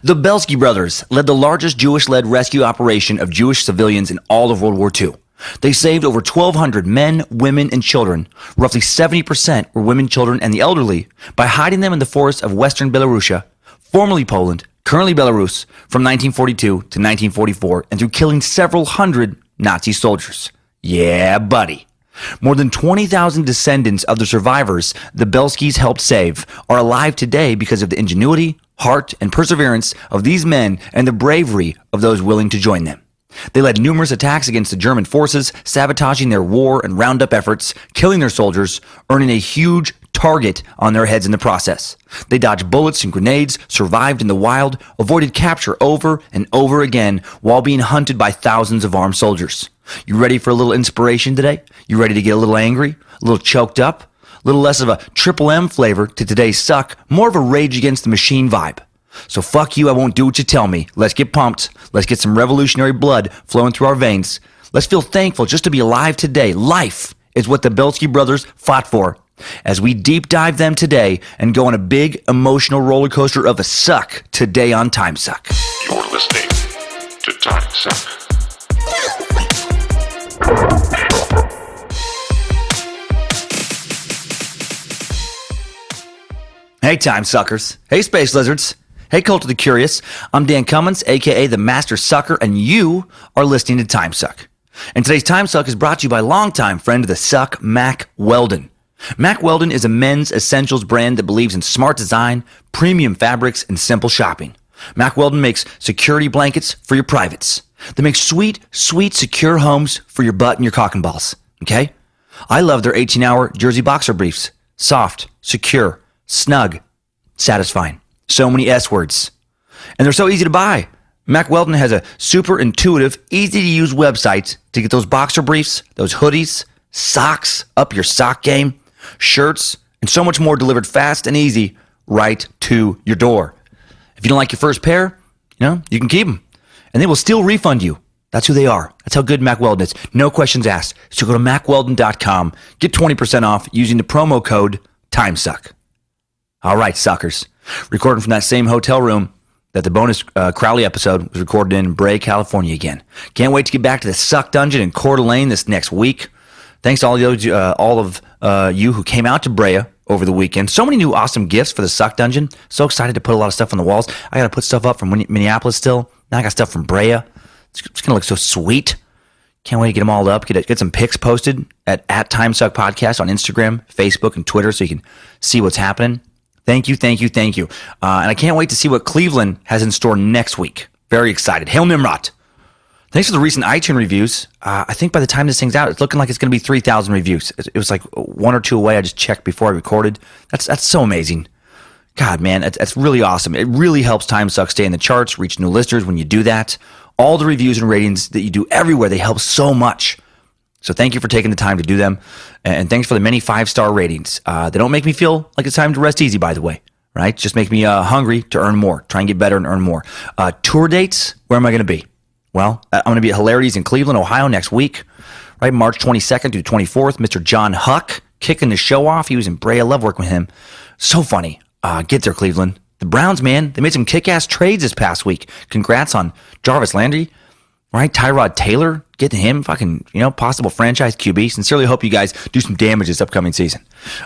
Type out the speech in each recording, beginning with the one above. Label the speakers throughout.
Speaker 1: The Bielski Brothers led the largest Jewish-led rescue operation of Jewish civilians in all of World War II. They saved over 1,200 men, women, and children. Roughly 70% were women, children, and the elderly by hiding them in the forests of western Belarusia, formerly Poland, currently Belarus, from 1942 to 1944, and through killing several hundred Nazi soldiers. Yeah, buddy. More than 20,000 descendants of the survivors the Bielskis helped save are alive today because of the ingenuity, heart, and perseverance of these men and the bravery of those willing to join them. They led numerous attacks against the German forces, sabotaging their war and roundup efforts, killing their soldiers, earning a huge target on their heads in the process. They dodged bullets and grenades, survived in the wild, avoided capture over and over again while being hunted by thousands of armed soldiers. You ready for a little inspiration today? You ready to get a little angry, a little choked up, a little less of a triple M flavor to today's suck, more of a Rage Against the Machine vibe? So fuck you, I won't do what you tell me. Let's get pumped. Let's get some revolutionary blood flowing through our veins. Let's feel thankful just to be alive today. Life is what the Bielski Brothers fought for. As we deep dive them today and go on a big emotional roller coaster of a suck today on Timesuck.
Speaker 2: You're listening to Timesuck.
Speaker 1: Hey, time suckers. Hey, space lizards. Hey, Cult of the Curious. I'm Dan Cummins, a.k.a. the Master Sucker, and you are listening to Timesuck. And today's Timesuck is brought to you by longtime friend of the Suck, Mack Weldon. Mack Weldon is a men's essentials brand that believes in smart design, premium fabrics, and simple shopping. Mack Weldon makes security blankets for your privates. They make sweet, sweet, secure homes for your butt and your cock and balls. Okay? I love their 18-hour jersey boxer briefs. Soft, secure, snug, satisfying. So many S words. And they're so easy to buy. Mack Weldon has a super intuitive, easy to use website to get those boxer briefs, those hoodies, socks, up your sock game, shirts, and so much more delivered fast and easy right to your door. If you don't like your first pair, you can keep them. And they will still refund you. That's who they are. That's how good Mack Weldon is. No questions asked. So go to MackWeldon.com. Get 20% off using the promo code TIMESUCK. All right, suckers. Recording from that same hotel room that the bonus Crowley episode was recorded in Brea, California again. Can't wait to get back to the Suck Dungeon in Coeur d'Alene this next week. Thanks to all of you who came out to Brea over the weekend. So many new awesome gifts for the Suck Dungeon. So excited to put a lot of stuff on the walls. I got to put stuff up from Minneapolis still. Now I got stuff from Brea. It's going to look so sweet. Can't wait to get them all up. Get some pics posted at Timesuck Podcast on Instagram, Facebook, and Twitter so you can see what's happening. Thank you. And I can't wait to see what Cleveland has in store next week. Very excited. Hail Nimrod. Thanks for the recent iTunes reviews. I think by the time this thing's out, it's looking like it's going to be 3,000 reviews. It was like one or two away. I just checked before I recorded. That's so amazing. God, man, that's really awesome. It really helps Timesuck stay in the charts, reach new listeners when you do that. All the reviews and ratings that you do everywhere, they help so much. So thank you for taking the time to do them. And thanks for the many 5-star ratings. They don't make me feel like it's time to rest easy, by the way. Right? Just make me hungry to earn more. Try and get better and earn more. Tour dates, where am I going to be? Well, I'm going to be at Hilarities in Cleveland, Ohio next week. Right, March 22nd through 24th. Mr. John Huck kicking the show off. He was in Brea. I love working with him. So funny. Get there, Cleveland. The Browns, man, they made some kick-ass trades this past week. Congrats on Jarvis Landry. Right, Tyrod Taylor, getting him, fucking, possible franchise QB. Sincerely hope you guys do some damage this upcoming season.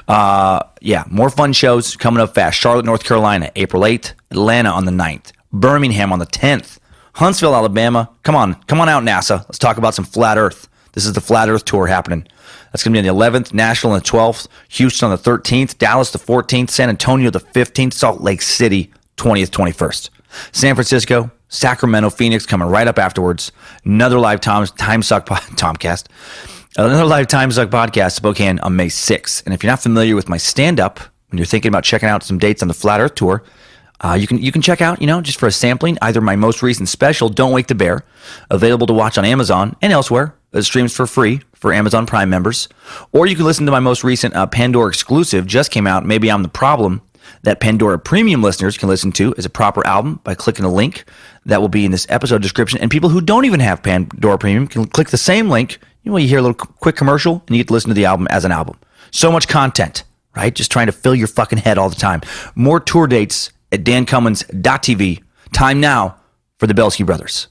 Speaker 1: More fun shows coming up fast. Charlotte, North Carolina, April 8th. Atlanta on the 9th. Birmingham on the 10th. Huntsville, Alabama. Come on out, NASA. Let's talk about some flat Earth. This is the Flat Earth Tour happening. That's going to be on the 11th, Nashville on the 12th, Houston on the 13th, Dallas the 14th, San Antonio the 15th, Salt Lake City 20th, 21st. San Francisco, Sacramento, Phoenix coming right up afterwards. Another live Timesuck podcast. Another live Timesuck podcast, Spokane on May 6th. And if you're not familiar with my stand-up, when you're thinking about checking out some dates on the Flat Earth Tour, you can check out, just for a sampling, either my most recent special, Don't Wake the Bear, available to watch on Amazon and elsewhere. It streams for free for Amazon Prime members. Or you can listen to my most recent Pandora exclusive, just came out, Maybe I'm the Problem, that Pandora Premium listeners can listen to as a proper album by clicking a link that will be in this episode description. And people who don't even have Pandora Premium can click the same link. You hear a little quick commercial and you get to listen to the album as an album. So much content, right? Just trying to fill your fucking head all the time. More tour dates at dancummins.tv. Time now for the Bielski Brothers.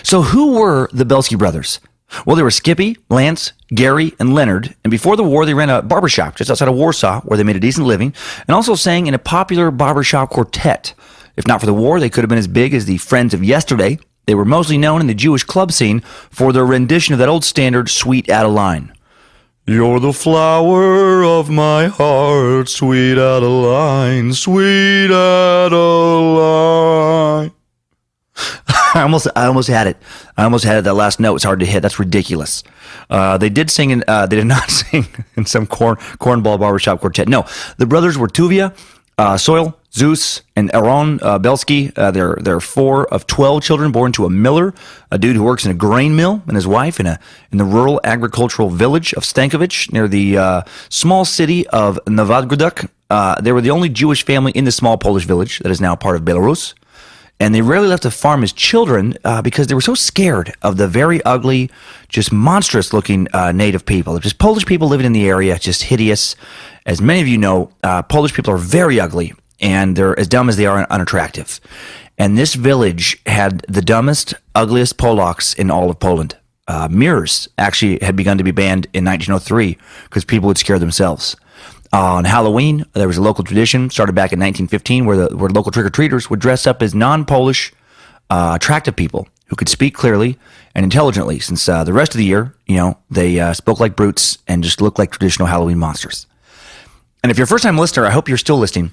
Speaker 1: So who were the Bielski Brothers? Well, they were Skippy, Lance, Gary, and Leonard, and before the war, they ran a barbershop just outside of Warsaw where they made a decent living, and also sang in a popular barbershop quartet. If not for the war, they could have been as big as the Friends of Yesterday. They were mostly known in the Jewish club scene for their rendition of that old standard Sweet Adeline. You're the flower of my heart, sweet Adeline, sweet Adeline. I almost had it. That last note was hard to hit. That's ridiculous. They did not sing in some cornball barbershop quartet. No, the brothers were Tuvia, Soil, Zeus, and Aaron Bielski. They're 4 of 12 children born to a miller, a dude who works in a grain mill, and his wife in the rural agricultural village of Stankovic near the small city of Novodgrodok. They were the only Jewish family in the small Polish village that is now part of Belarus. And they rarely left the farm as children because they were so scared of the very ugly, just monstrous-looking native people. Just Polish people living in the area, just hideous. As many of you know, Polish people are very ugly, and they're as dumb as they are unattractive. And this village had the dumbest, ugliest Polacks in all of Poland. Mirrors actually had begun to be banned in 1903 because people would scare themselves. On Halloween, there was a local tradition started back in 1915 where local trick-or-treaters would dress up as non-Polish, attractive people who could speak clearly and intelligently, since the rest of the year, they spoke like brutes and just looked like traditional Halloween monsters. And if you're a first-time listener, I hope you're still listening,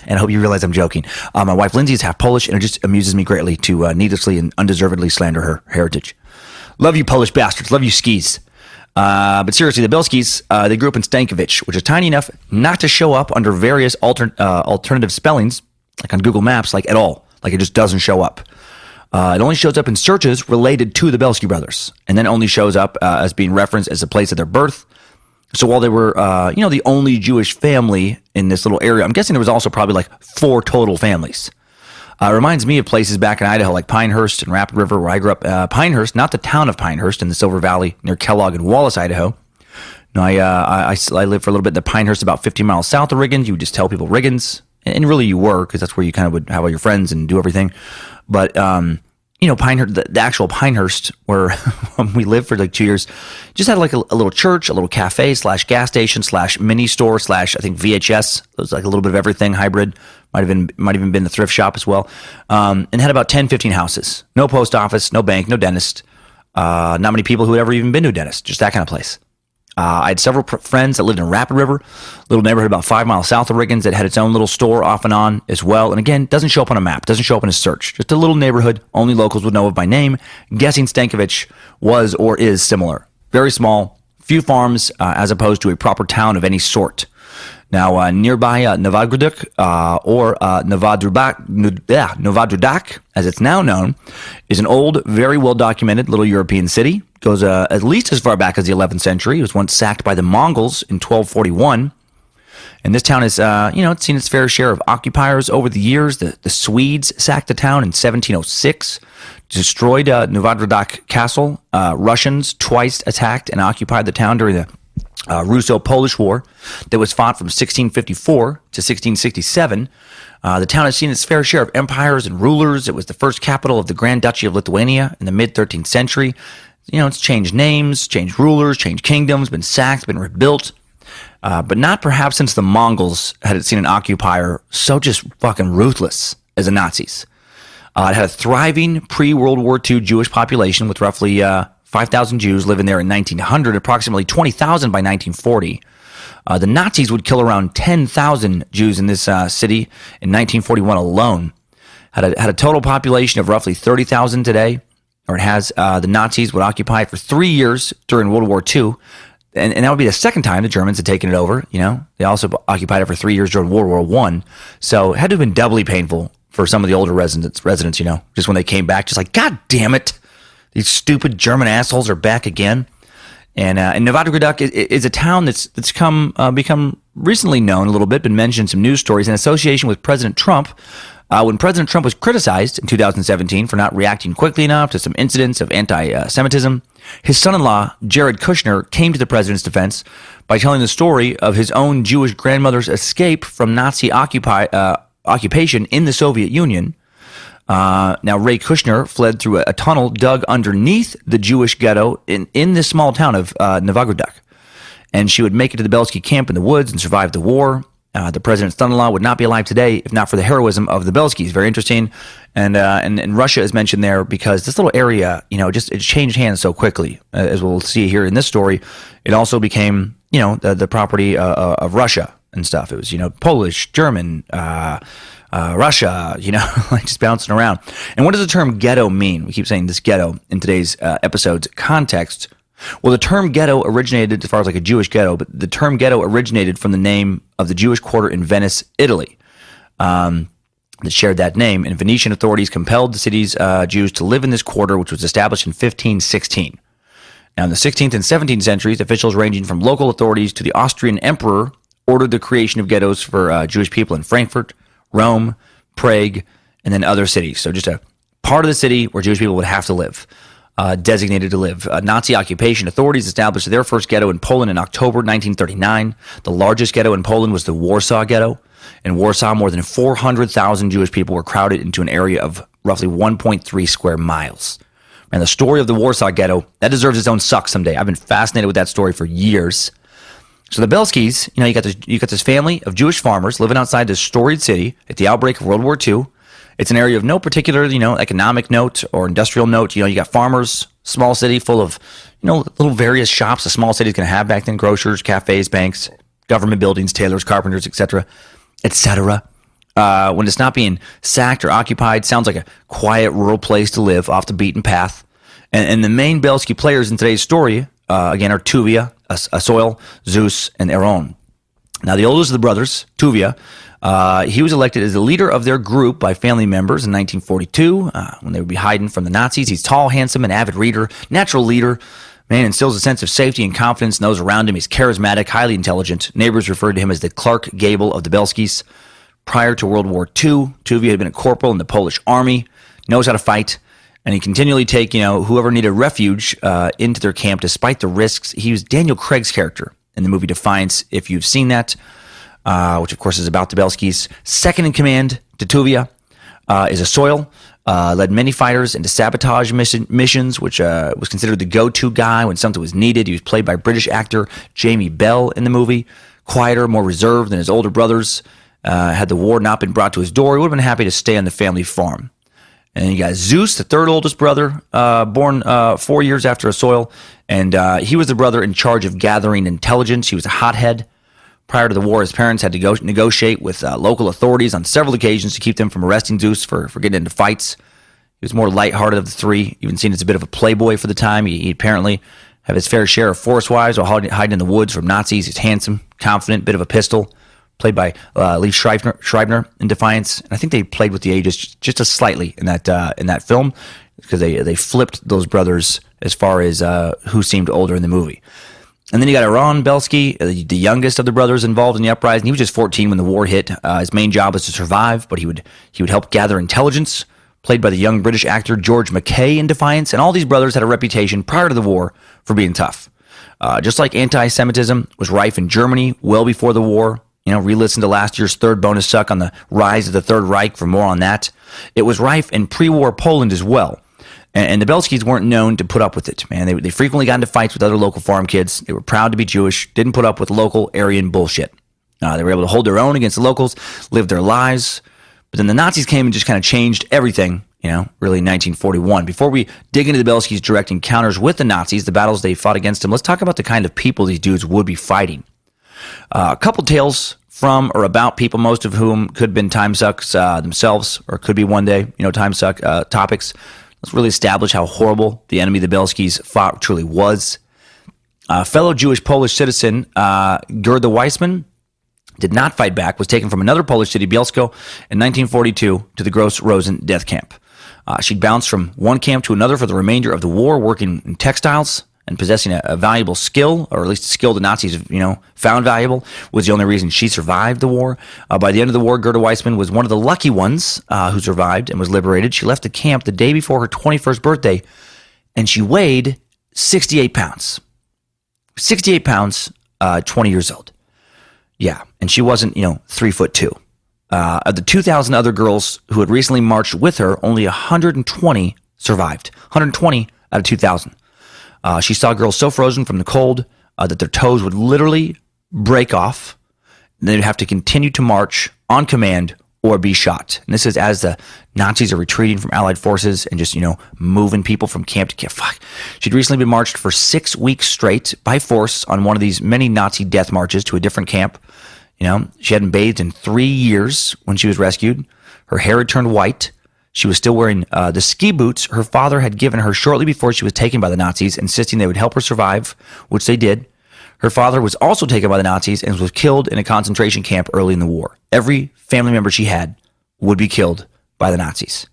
Speaker 1: and I hope you realize I'm joking. My wife, Lindsay, is half Polish, and it just amuses me greatly to needlessly and undeservedly slander her heritage. Love you, Polish bastards. Love you, skis. But seriously, the Bielskis, they grew up in Stankovic, which is tiny enough not to show up under various alternative spellings, like on Google Maps, like at all. Like it just doesn't show up. It only shows up in searches related to the Bielski brothers, and then only shows up as being referenced as the place of their birth. So while they were, the only Jewish family in this little area, I'm guessing there was also probably like 4 total families. It reminds me of places back in Idaho like Pinehurst and Rapid River, where I grew up. Pinehurst, not the town of Pinehurst in the Silver Valley near Kellogg and Wallace, Idaho. No, I lived for a little bit in the Pinehurst, about 15 miles south of Riggins. You would just tell people Riggins, and really you were, because that's where you kind of would have all your friends and do everything. But Pinehurst, the actual Pinehurst, where we lived for like 2 years, just had like a little church, a little cafe / gas station / mini store / I think VHS. It was like a little bit of everything, hybrid. Might even been the thrift shop as well. And had about 10, 15 houses. No post office, no bank, no dentist. Not many people who had ever even been to a dentist. Just that kind of place. I had several friends that lived in Rapid River, little neighborhood about 5 miles south of Riggins that had its own little store off and on as well. And again, doesn't show up on a map, doesn't show up in a search. Just a little neighborhood, only locals would know of by name. Guessing Stankovic was or is similar. Very small, few farms, as opposed to a proper town of any sort. Now, nearby Novodgrodok, or Novodgrodok, as it's now known, is an old, very well-documented little European city. Goes at least as far back as the 11th century. It was once sacked by the Mongols in 1241. And this town has, it's seen its fair share of occupiers over the years. The Swedes sacked the town in 1706, destroyed Novodgrodok Castle. Russians twice attacked and occupied the town during the Russo-Polish War that was fought from 1654 to 1667. The town has seen its fair share of empires and rulers. It was the first capital of the Grand Duchy of Lithuania in the mid-13th century. It's changed names, changed rulers, changed kingdoms, been sacked, been rebuilt. But not perhaps since the Mongols had it seen an occupier so just fucking ruthless as the Nazis. It had a thriving pre-World War II Jewish population with roughly 5,000 Jews living there in 1900, approximately 20,000 by 1940. The Nazis would kill around 10,000 Jews in this city in 1941 alone. Had a total population of roughly 30,000 today, or it has. The Nazis would occupy it for 3 years during World War II, and that would be the second time the Germans had taken it over. They also occupied it for 3 years during World War I, so it had to have been doubly painful for some of the older residents. Just when they came back, just like, God damn it. These stupid German assholes are back again. And Novodgrodok is a town that's become recently known a little bit, been mentioned in some news stories in association with President Trump, When President Trump was criticized in 2017 for not reacting quickly enough to some incidents of anti-Semitism, his son-in-law, Jared Kushner, came to the president's defense by telling the story of his own Jewish grandmother's escape from Nazi occupation in the Soviet Union. Now, Ray Kushner fled through a tunnel dug underneath the Jewish ghetto in this small town of Novogradok. And she would make it to the Bielski camp in the woods and survive the war. The president's son-in-law would not be alive today if not for the heroism of the Bielskis. Very interesting. And Russia is mentioned there because this little area, it changed hands so quickly. As we'll see here in this story, it also became, the property of Russia and stuff. It was, Polish, German, Russia, like just bouncing around. And what does the term ghetto mean? We keep saying this ghetto in today's episode's context. Well, the term ghetto originated, as far as like a Jewish ghetto, but the term ghetto originated from the name of the Jewish quarter in Venice, Italy, that shared that name. And Venetian authorities compelled the city's Jews to live in this quarter, which was established in 1516. Now, in the 16th and 17th centuries, officials ranging from local authorities to the Austrian emperor ordered the creation of ghettos for Jewish people in Frankfurt, Rome, Prague, and then other cities. So just a part of the city where Jewish people would have to live. Designated to live. Nazi occupation authorities established their first ghetto in Poland in October 1939. The largest ghetto in Poland was the Warsaw Ghetto. In Warsaw, more than 400,000 Jewish people were crowded into an area of roughly 1.3 square miles. And the story of the Warsaw Ghetto, that deserves its own suck someday. I've been fascinated with that story for years. So the Bielskis, you got this family of Jewish farmers living outside this storied city at the outbreak of World War II. It's an area of no particular, economic note or industrial note. You got farmers, small city full of, little various shops a small city is going to have back then, grocers, cafes, banks, government buildings, tailors, carpenters, etc., etc. When it's not being sacked or occupied, sounds like a quiet rural place to live off the beaten path. And the main Bielski players in today's story, again, are Tuvia, Asoil, Zeus, and Aaron. Now, the oldest of the brothers, Tuvia, he was elected as the leader of their group by family members in 1942 when they would be hiding from the Nazis. He's tall, handsome, an avid reader, natural leader. Man, instills a sense of safety and confidence in those around him. He's charismatic, highly intelligent. Neighbors referred to him as the Clark Gable of the Bielskis. Prior to World War II, Tuvia had been a corporal in the Polish army, knows how to fight, and he continually take, whoever needed refuge into their camp despite the risks. He was Daniel Craig's character in the movie Defiance, if you've seen that, which of course is about the Bielskis. Second in command to Tuvia is Asoil, led many fighters into sabotage missions, which was considered the go-to guy when something was needed. He was played by British actor Jamie Bell in the movie. Quieter, more reserved than his older brothers. Had the war not been brought to his door, he would have been happy to stay on the family farm. And you got Zeus, the third oldest brother, born 4 years after Asoil, and he was the brother in charge of gathering intelligence. He was a hothead. Prior to the war, his parents had to negotiate with local authorities on several occasions to keep them from arresting Zeus for getting into fights. He was more lighthearted of the three, even seen as a bit of a playboy for the time. He apparently had his fair share of forest wives while hiding in the woods from Nazis. He's handsome, confident, bit of a pistol. Played by Lee Schreibner in Defiance, and I think they played with the ages just a slightly in that film because they flipped those brothers as far as who seemed older in the movie. And then you got Aaron Bielski, the youngest of the brothers involved in the uprising. He was just 14 when the war hit. His main job was to survive, but he would help gather intelligence. Played by the young British actor George McKay in Defiance, and all these brothers had a reputation prior to the war for being tough. Just like anti-Semitism was rife in Germany well before the war. Re-listen to last year's third bonus suck on the rise of the Third Reich for more on that. It was rife in pre-war Poland as well. And the Bielskis weren't known to put up with it, man. They frequently got into fights with other local farm kids. They were proud to be Jewish, didn't put up with local Aryan bullshit. They were able to hold their own against the locals, live their lives. But then the Nazis came and just kind of changed everything, really in 1941. Before we dig into the Bielskis' direct encounters with the Nazis, the battles they fought against them, let's talk about the kind of people these dudes would be fighting. A couple tales from or about people, most of whom could have been Timesucks themselves, or could be one day, Timesuck topics. Let's really establish how horrible the enemy the Bielskis fought truly was. Fellow Jewish Polish citizen Gerda Weissman did not fight back, was taken from another Polish city, Bielsko, in 1942 to the Gross Rosen death camp. She'd bounced from one camp to another for the remainder of the war, working in textiles and possessing a valuable skill, or at least a skill the Nazis, found valuable, was the only reason she survived the war. By the end of the war, Gerda Weissman was one of the lucky ones who survived and was liberated. She left the camp the day before her 21st birthday, and she weighed 68 pounds. 68 pounds, 20 years old. Yeah, and she wasn't, 3'2". Of the 2,000 other girls who had recently marched with her, only 120 survived. 120 out of 2,000. She saw girls so frozen from the cold that their toes would literally break off. And they'd have to continue to march on command or be shot. And this is as the Nazis are retreating from Allied forces and just, moving people from camp to camp. Fuck. She'd recently been marched for 6 weeks straight by force on one of these many Nazi death marches to a different camp. She hadn't bathed in 3 years when she was rescued. Her hair had turned white. She was still wearing the ski boots her father had given her shortly before she was taken by the Nazis, insisting they would help her survive, which they did. Her father was also taken by the Nazis and was killed in a concentration camp early in the war. Every family member she had would be killed by the Nazis.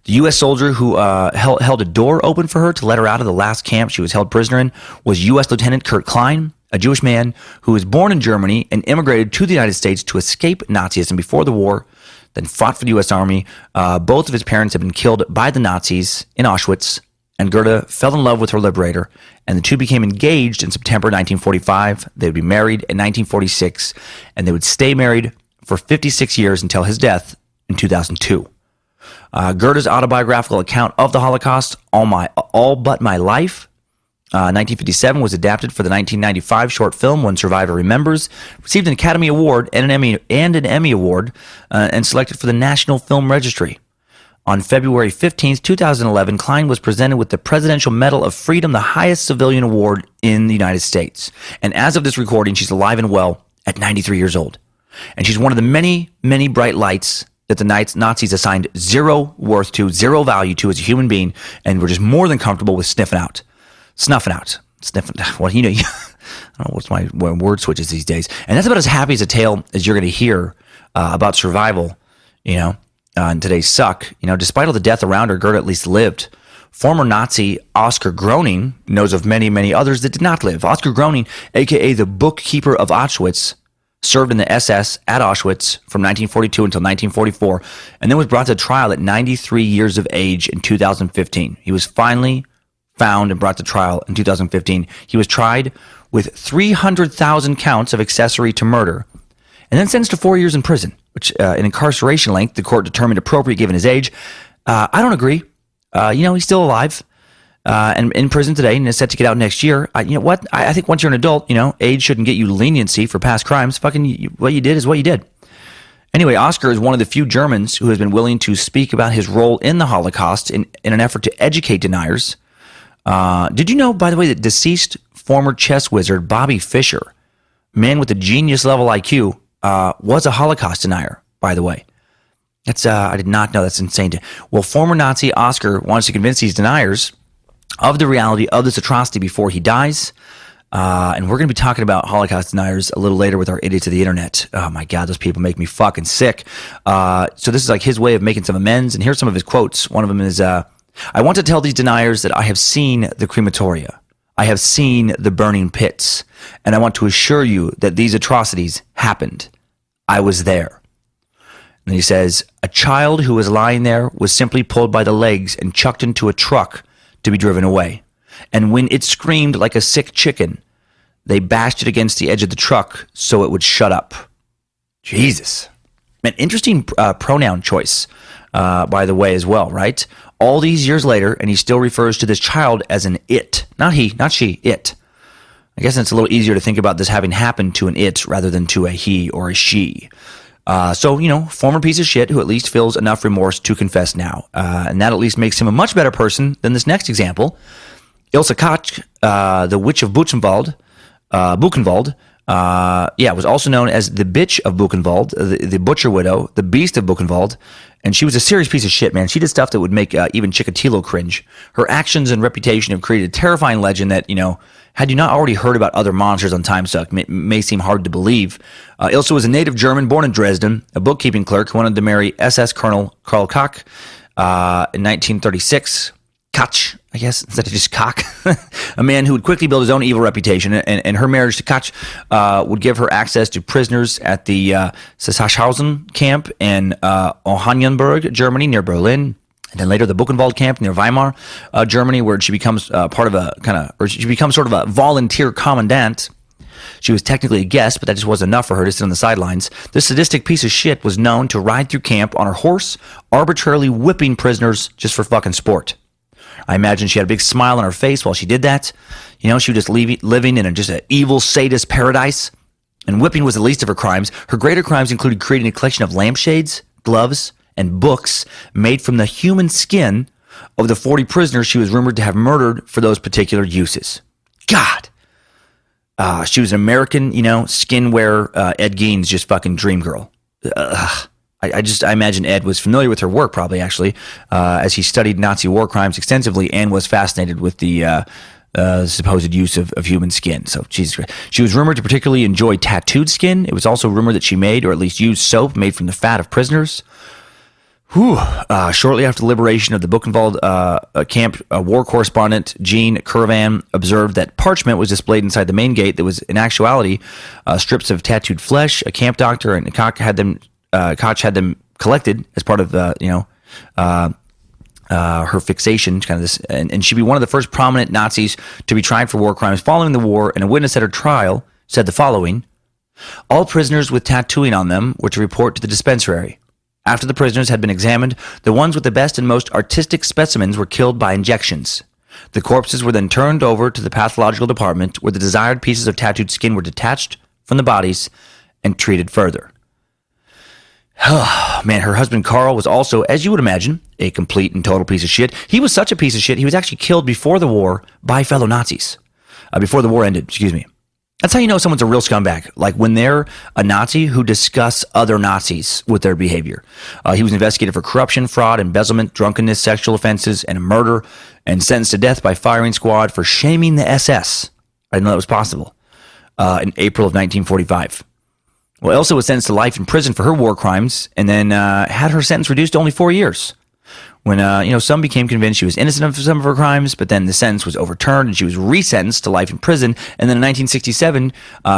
Speaker 1: The U.S. soldier who held a door open for her to let her out of the last camp she was held prisoner in was U.S. Lieutenant Kurt Klein, a Jewish man who was born in Germany and immigrated to the United States to escape Nazism before the war, then fought for the U.S. Army. Both of his parents had been killed by the Nazis in Auschwitz, and Gerda fell in love with her liberator, and the two became engaged in September 1945. They would be married in 1946, and they would stay married for 56 years until his death in 2002. Gerda's autobiographical account of the Holocaust, All But My Life, 1957, was adapted for the 1995 short film When Survivor Remembers, received an Academy Award and an Emmy Award, and selected for the National Film Registry. On February 15th, 2011, Klein was presented with the Presidential Medal of Freedom, the highest civilian award in the United States. And as of this recording, she's alive and well at 93 years old. And she's one of the many, many bright lights that the Nazis assigned zero worth to, zero value to as a human being, and were just more than comfortable with sniffing out. Well, I don't know what's my word switches these days. And that's about as happy as a tale as you're going to hear about survival, in today's Suck. Despite all the death around her, Gerda at least lived. Former Nazi Oscar Groening knows of many, many others that did not live. Oscar Groening, a.k.a. the bookkeeper of Auschwitz, served in the SS at Auschwitz from 1942 until 1944, and then was brought to trial at 93 years of age in 2015. He was finally found and brought to trial in 2015. He was tried with 300,000 counts of accessory to murder, and then sentenced to 4 years in prison, which an incarceration length the court determined appropriate given his age. I don't agree. He's still alive and in prison today and is set to get out next year. I think once you're an adult, age shouldn't get you leniency for past crimes. What you did is what you did. Anyway, Oscar is one of the few Germans who has been willing to speak about his role in the Holocaust in an effort to educate deniers. Did you know, by the way, that deceased former chess wizard Bobby Fischer, man with a genius-level IQ, was a Holocaust denier, by the way? I did not know. That's insane. Well, former Nazi Oscar wants to convince these deniers of the reality of this atrocity before he dies. And we're going to be talking about Holocaust deniers a little later with our idiots of the internet. Oh my God, those people make me fucking sick. So this is like his way of making some amends. And here's some of his quotes. One of them is, I want to tell these deniers that I have seen the crematoria. I have seen the burning pits. And I want to assure you that these atrocities happened. I was there. And he says, a child who was lying there was simply pulled by the legs and chucked into a truck to be driven away. And when it screamed like a sick chicken, they bashed it against the edge of the truck so it would shut up. Jesus. An interesting pronoun choice, by the way, as well, right? All these years later, and he still refers to this child as an it. Not he, not she, it. I guess it's a little easier to think about this having happened to an it rather than to a he or a she. Former piece of shit who at least feels enough remorse to confess now. And that at least makes him a much better person than this next example. Ilse Koch, the witch of Buchenwald, was also known as the bitch of Buchenwald, the butcher widow, the beast of Buchenwald. And she was a serious piece of shit, man. She did stuff that would make even Chikatilo cringe. Her actions and reputation have created a terrifying legend that, had you not already heard about other monsters on Timesuck, may seem hard to believe. Ilse was a native German born in Dresden, a bookkeeping clerk who wanted to marry SS Colonel Karl Koch in 1936. Koch, I guess, instead of just Cock, a man who would quickly build his own evil reputation, and her marriage to Koch would give her access to prisoners at the Sachsenhausen camp in Oranienburg, Germany, near Berlin, and then later the Buchenwald camp near Weimar, Germany, where she becomes she becomes sort of a volunteer commandant. She was technically a guest, but that just wasn't enough for her to sit on the sidelines. This sadistic piece of shit was known to ride through camp on her horse, arbitrarily whipping prisoners just for fucking sport. I imagine she had a big smile on her face while she did that. She was just living in just an evil sadist paradise. And whipping was the least of her crimes. Her greater crimes included creating a collection of lampshades, gloves, and books made from the human skin of the 40 prisoners she was rumored to have murdered for those particular uses. God! She was an American, skin wearer, Ed Gein's just fucking dream girl. I imagine Ed was familiar with her work, probably, actually, as he studied Nazi war crimes extensively and was fascinated with the supposed use of human skin. So, Jesus Christ. She was rumored to particularly enjoy tattooed skin. It was also rumored that she made, or at least used, soap made from the fat of prisoners. Shortly after the liberation of the Buchenwald camp, war correspondent Jean Caravan observed that parchment was displayed inside the main gate that was, in actuality, strips of tattooed flesh. A camp doctor and Koch had them collected as part of her fixation, kind of this, and she'd be one of the first prominent Nazis to be tried for war crimes following the war. And a witness at her trial said the following: "All prisoners with tattooing on them were to report to the dispensary. After the prisoners had been examined, the ones with the best and most artistic specimens were killed by injections. The corpses were then turned over to the pathological department, where the desired pieces of tattooed skin were detached from the bodies and treated further." Oh, man, her husband Carl was also, as you would imagine, a complete and total piece of shit. He was such a piece of shit, he was actually killed before the war by fellow Nazis. Before the war ended, excuse me. That's how you know someone's a real scumbag. Like when they're a Nazi who discuss other Nazis with their behavior. He was investigated for corruption, fraud, embezzlement, drunkenness, sexual offenses, and murder, and sentenced to death by firing squad for shaming the SS. I didn't know that was possible. In April of 1945. Well, Elsa was sentenced to life in prison for her war crimes, and then had her sentence reduced to only 4 years. When, some became convinced she was innocent of some of her crimes, but then the sentence was overturned and she was resentenced to life in prison. And then in 1967,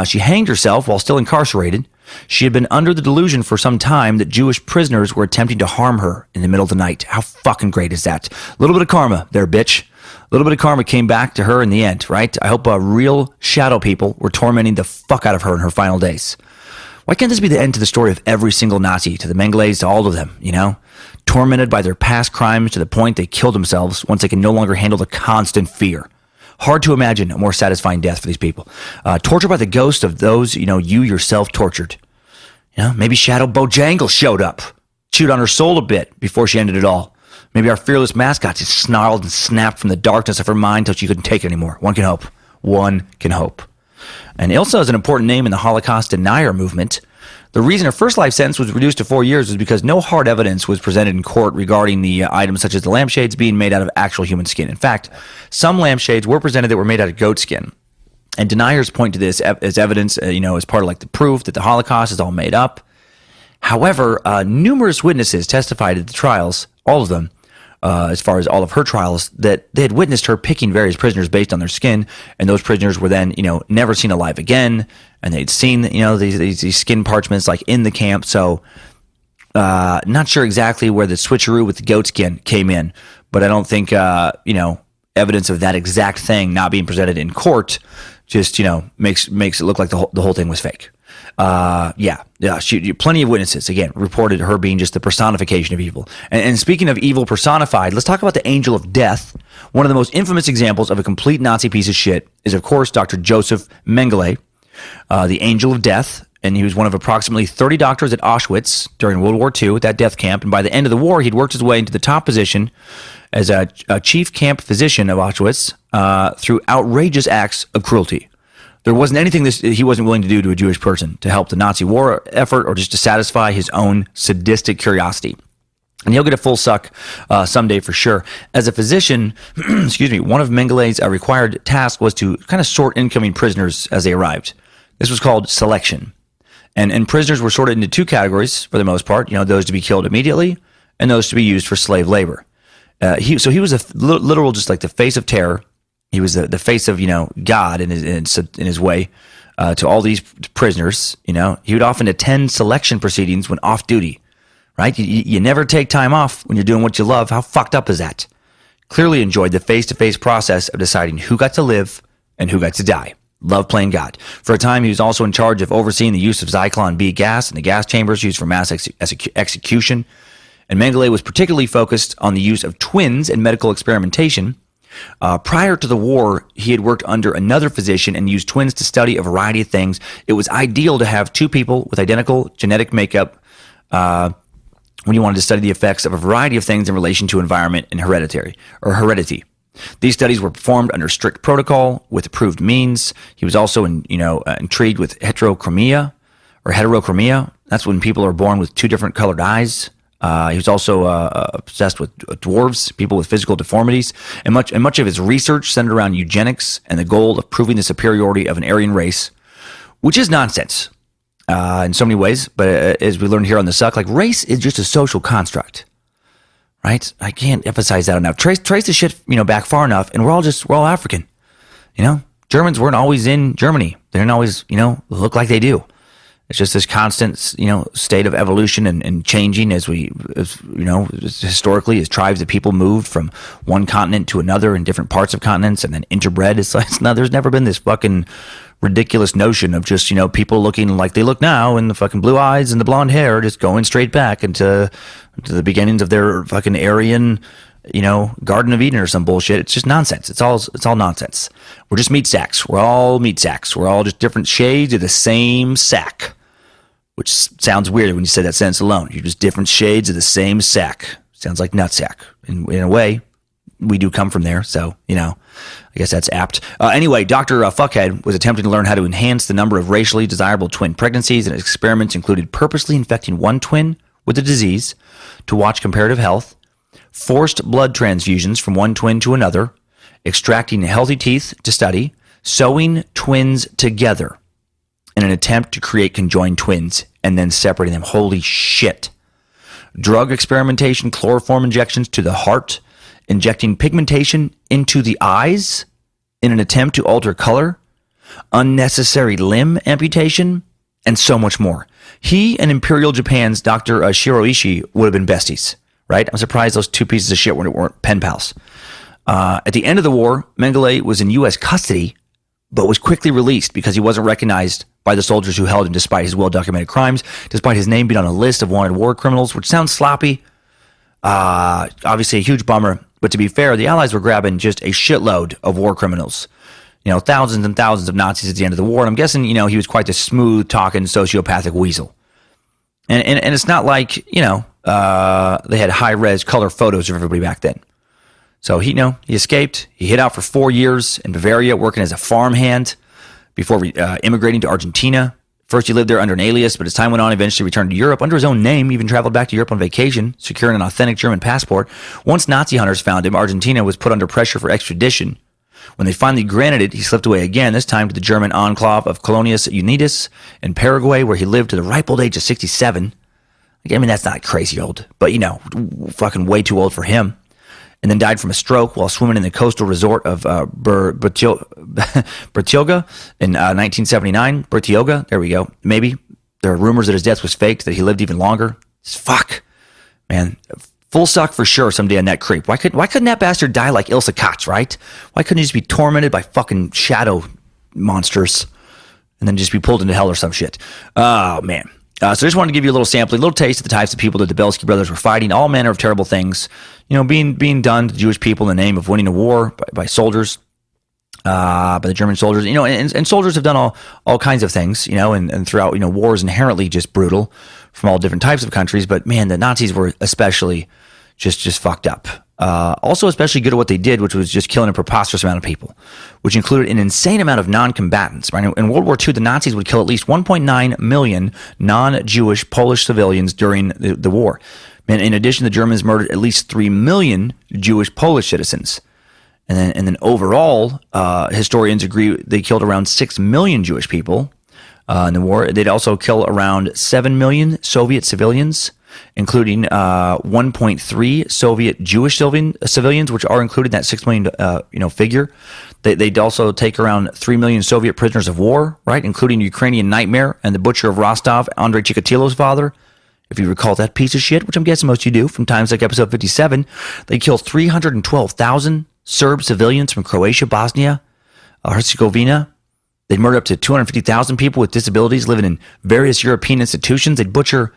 Speaker 1: she hanged herself while still incarcerated. She had been under the delusion for some time that Jewish prisoners were attempting to harm her in the middle of the night. How fucking great is that? A little bit of karma there, bitch. A little bit of karma came back to her in the end, right? I hope real shadow people were tormenting the fuck out of her in her final days. Why can't this be the end to the story of every single Nazi, to the Mengeles, to all of them, Tormented by their past crimes to the point they killed themselves once they can no longer handle the constant fear. Hard to imagine a more satisfying death for these people. Tortured by the ghost of those, you yourself tortured. Maybe Shadow Bojangles showed up, chewed on her soul a bit before she ended it all. Maybe our fearless mascot just snarled and snapped from the darkness of her mind till she couldn't take it anymore. One can hope. One can hope. And Ilsa is an important name in the Holocaust denier movement. The reason her first life sentence was reduced to 4 years was because no hard evidence was presented in court regarding the items such as the lampshades being made out of actual human skin. In fact, some lampshades were presented that were made out of goat skin. And deniers point to this as evidence, as part of the proof that the Holocaust is all made up. However, numerous witnesses testified at the trials, all of them, as far as all of her trials, that they had witnessed her picking various prisoners based on their skin, and those prisoners were then, never seen alive again, and they'd seen, these skin parchments in the camp. So, not sure exactly where the switcheroo with the goat skin came in, but I don't think, evidence of that exact thing not being presented in court just, makes it look like the whole thing was fake. Plenty of witnesses, again, reported her being just the personification of evil. And speaking of evil personified, let's talk about the angel of death. One of the most infamous examples of a complete Nazi piece of shit is, of course, Dr. Josef Mengele, the angel of death. And he was one of approximately 30 doctors at Auschwitz during World War II at that death camp. And by the end of the war, he'd worked his way into the top position as a chief camp physician of Auschwitz through outrageous acts of cruelty. There wasn't anything he wasn't willing to do to a Jewish person to help the Nazi war effort or just to satisfy his own sadistic curiosity. And he'll get a full suck someday for sure. As a physician, one of Mengele's required tasks was to kind of sort incoming prisoners as they arrived. This was called selection. And prisoners were sorted into two categories for the most part, those to be killed immediately and those to be used for slave labor. He was a literal, just like the face of terror. He was the face of, God in his way to all these prisoners. He would often attend selection proceedings when off duty, right? You never take time off when you're doing what you love. How fucked up is that? Clearly enjoyed the face-to-face process of deciding who got to live and who got to die. Loved playing God. For a time, he was also in charge of overseeing the use of Zyklon B gas in the gas chambers used for mass execution. And Mengele was particularly focused on the use of twins in medical experimentation. Prior to the war, he had worked under another physician and used twins to study a variety of things. It was ideal to have two people with identical genetic makeup when you wanted to study the effects of a variety of things in relation to environment and heredity. These studies were performed under strict protocol with approved means. He was also intrigued with heterochromia. That's when people are born with two different colored eyes. He was also obsessed with dwarves, people with physical deformities, and much of his research centered around eugenics and the goal of proving the superiority of an Aryan race, which is nonsense in so many ways. But as we learned here on the Suck, like, race is just a social construct, right? I can't emphasize that enough. Trace the shit back far enough, and we're all African. Germans weren't always in Germany. They didn't always look like they do. It's just this constant, state of evolution and changing as historically, as tribes of people moved from one continent to another in different parts of continents and then interbred. It's like, there's never been this fucking ridiculous notion of just, people looking like they look now and the fucking blue eyes and the blonde hair just going straight back into the beginnings of their fucking Aryan, Garden of Eden or some bullshit. It's just nonsense. It's all nonsense. We're just meat sacks. We're all meat sacks. We're all just different shades of the same sack. Which sounds weird when you say that sentence alone. You're just different shades of the same sack. Sounds like nutsack. In a way, we do come from there, so, I guess that's apt. Anyway, Dr. Fuckhead was attempting to learn how to enhance the number of racially desirable twin pregnancies, and his experiments included purposely infecting one twin with the disease to watch comparative health, forced blood transfusions from one twin to another, extracting healthy teeth to study, sewing twins together in an attempt to create conjoined twins and then separating them. Holy shit. Drug experimentation, chloroform injections to the heart, injecting pigmentation into the eyes in an attempt to alter color, unnecessary limb amputation, and so much more. He and Imperial Japan's Dr. Shiroishi would have been besties, right? I'm surprised those two pieces of shit weren't pen pals. At the end of the war, Mengele was in U.S. custody, but was quickly released because he wasn't recognized by the soldiers who held him despite his well-documented crimes, despite his name being on a list of wanted war criminals, which sounds sloppy. Obviously a huge bummer, but to be fair, the Allies were grabbing just a shitload of war criminals. Thousands and thousands of Nazis at the end of the war, and I'm guessing, he was quite the smooth-talking, sociopathic weasel. And it's not like, they had high-res color photos of everybody back then. So he escaped. He hid out for 4 years in Bavaria, working as a farmhand before immigrating to Argentina. First, he lived there under an alias, but as time went on, eventually returned to Europe under his own name, even traveled back to Europe on vacation, securing an authentic German passport. Once Nazi hunters found him, Argentina was put under pressure for extradition. When they finally granted it, he slipped away again, this time to the German enclave of Colonias Unidas in Paraguay, where he lived to the ripe old age of 67. That's not crazy old, but, fucking way too old for him. And then died from a stroke while swimming in the coastal resort of Bertioga in 1979. Bertioga, there we go. Maybe. There are rumors that his death was faked, that he lived even longer. Fuck. Man, full suck for sure someday on that creep. Why couldn't that bastard die like Ilsa Katz, right? Why couldn't he just be tormented by fucking shadow monsters and then just be pulled into hell or some shit? Oh, man. So I just wanted to give you a little sampling, a little taste of the types of people that the Bielski Brothers were fighting, all manner of terrible things, being done to Jewish people in the name of winning a war by soldiers, by the German soldiers, and soldiers have done all kinds of things, and throughout, war is inherently just brutal from all different types of countries, but man, the Nazis were especially just fucked up. Also especially good at what they did, which was just killing a preposterous amount of people, which included an insane amount of non-combatants. Right? In World War II, the Nazis would kill at least 1.9 million non-Jewish Polish civilians during the war. And in addition, the Germans murdered at least 3 million Jewish Polish citizens. And then overall, historians agree they killed around 6 million Jewish people in the war. They'd also kill around 7 million Soviet civilians. including 1.3 Soviet Jewish civilians, which are included in that 6 million figure. They'd also take around 3 million Soviet prisoners of war, right, including Ukrainian Nightmare and the butcher of Rostov, Andrei Chikatilo's father. If you recall that piece of shit, which I'm guessing most of you do from Timesuck episode 57, they killed 312,000 Serb civilians from Croatia, Bosnia, Herzegovina. They'd murder up to 250,000 people with disabilities living in various European institutions. They'd butcher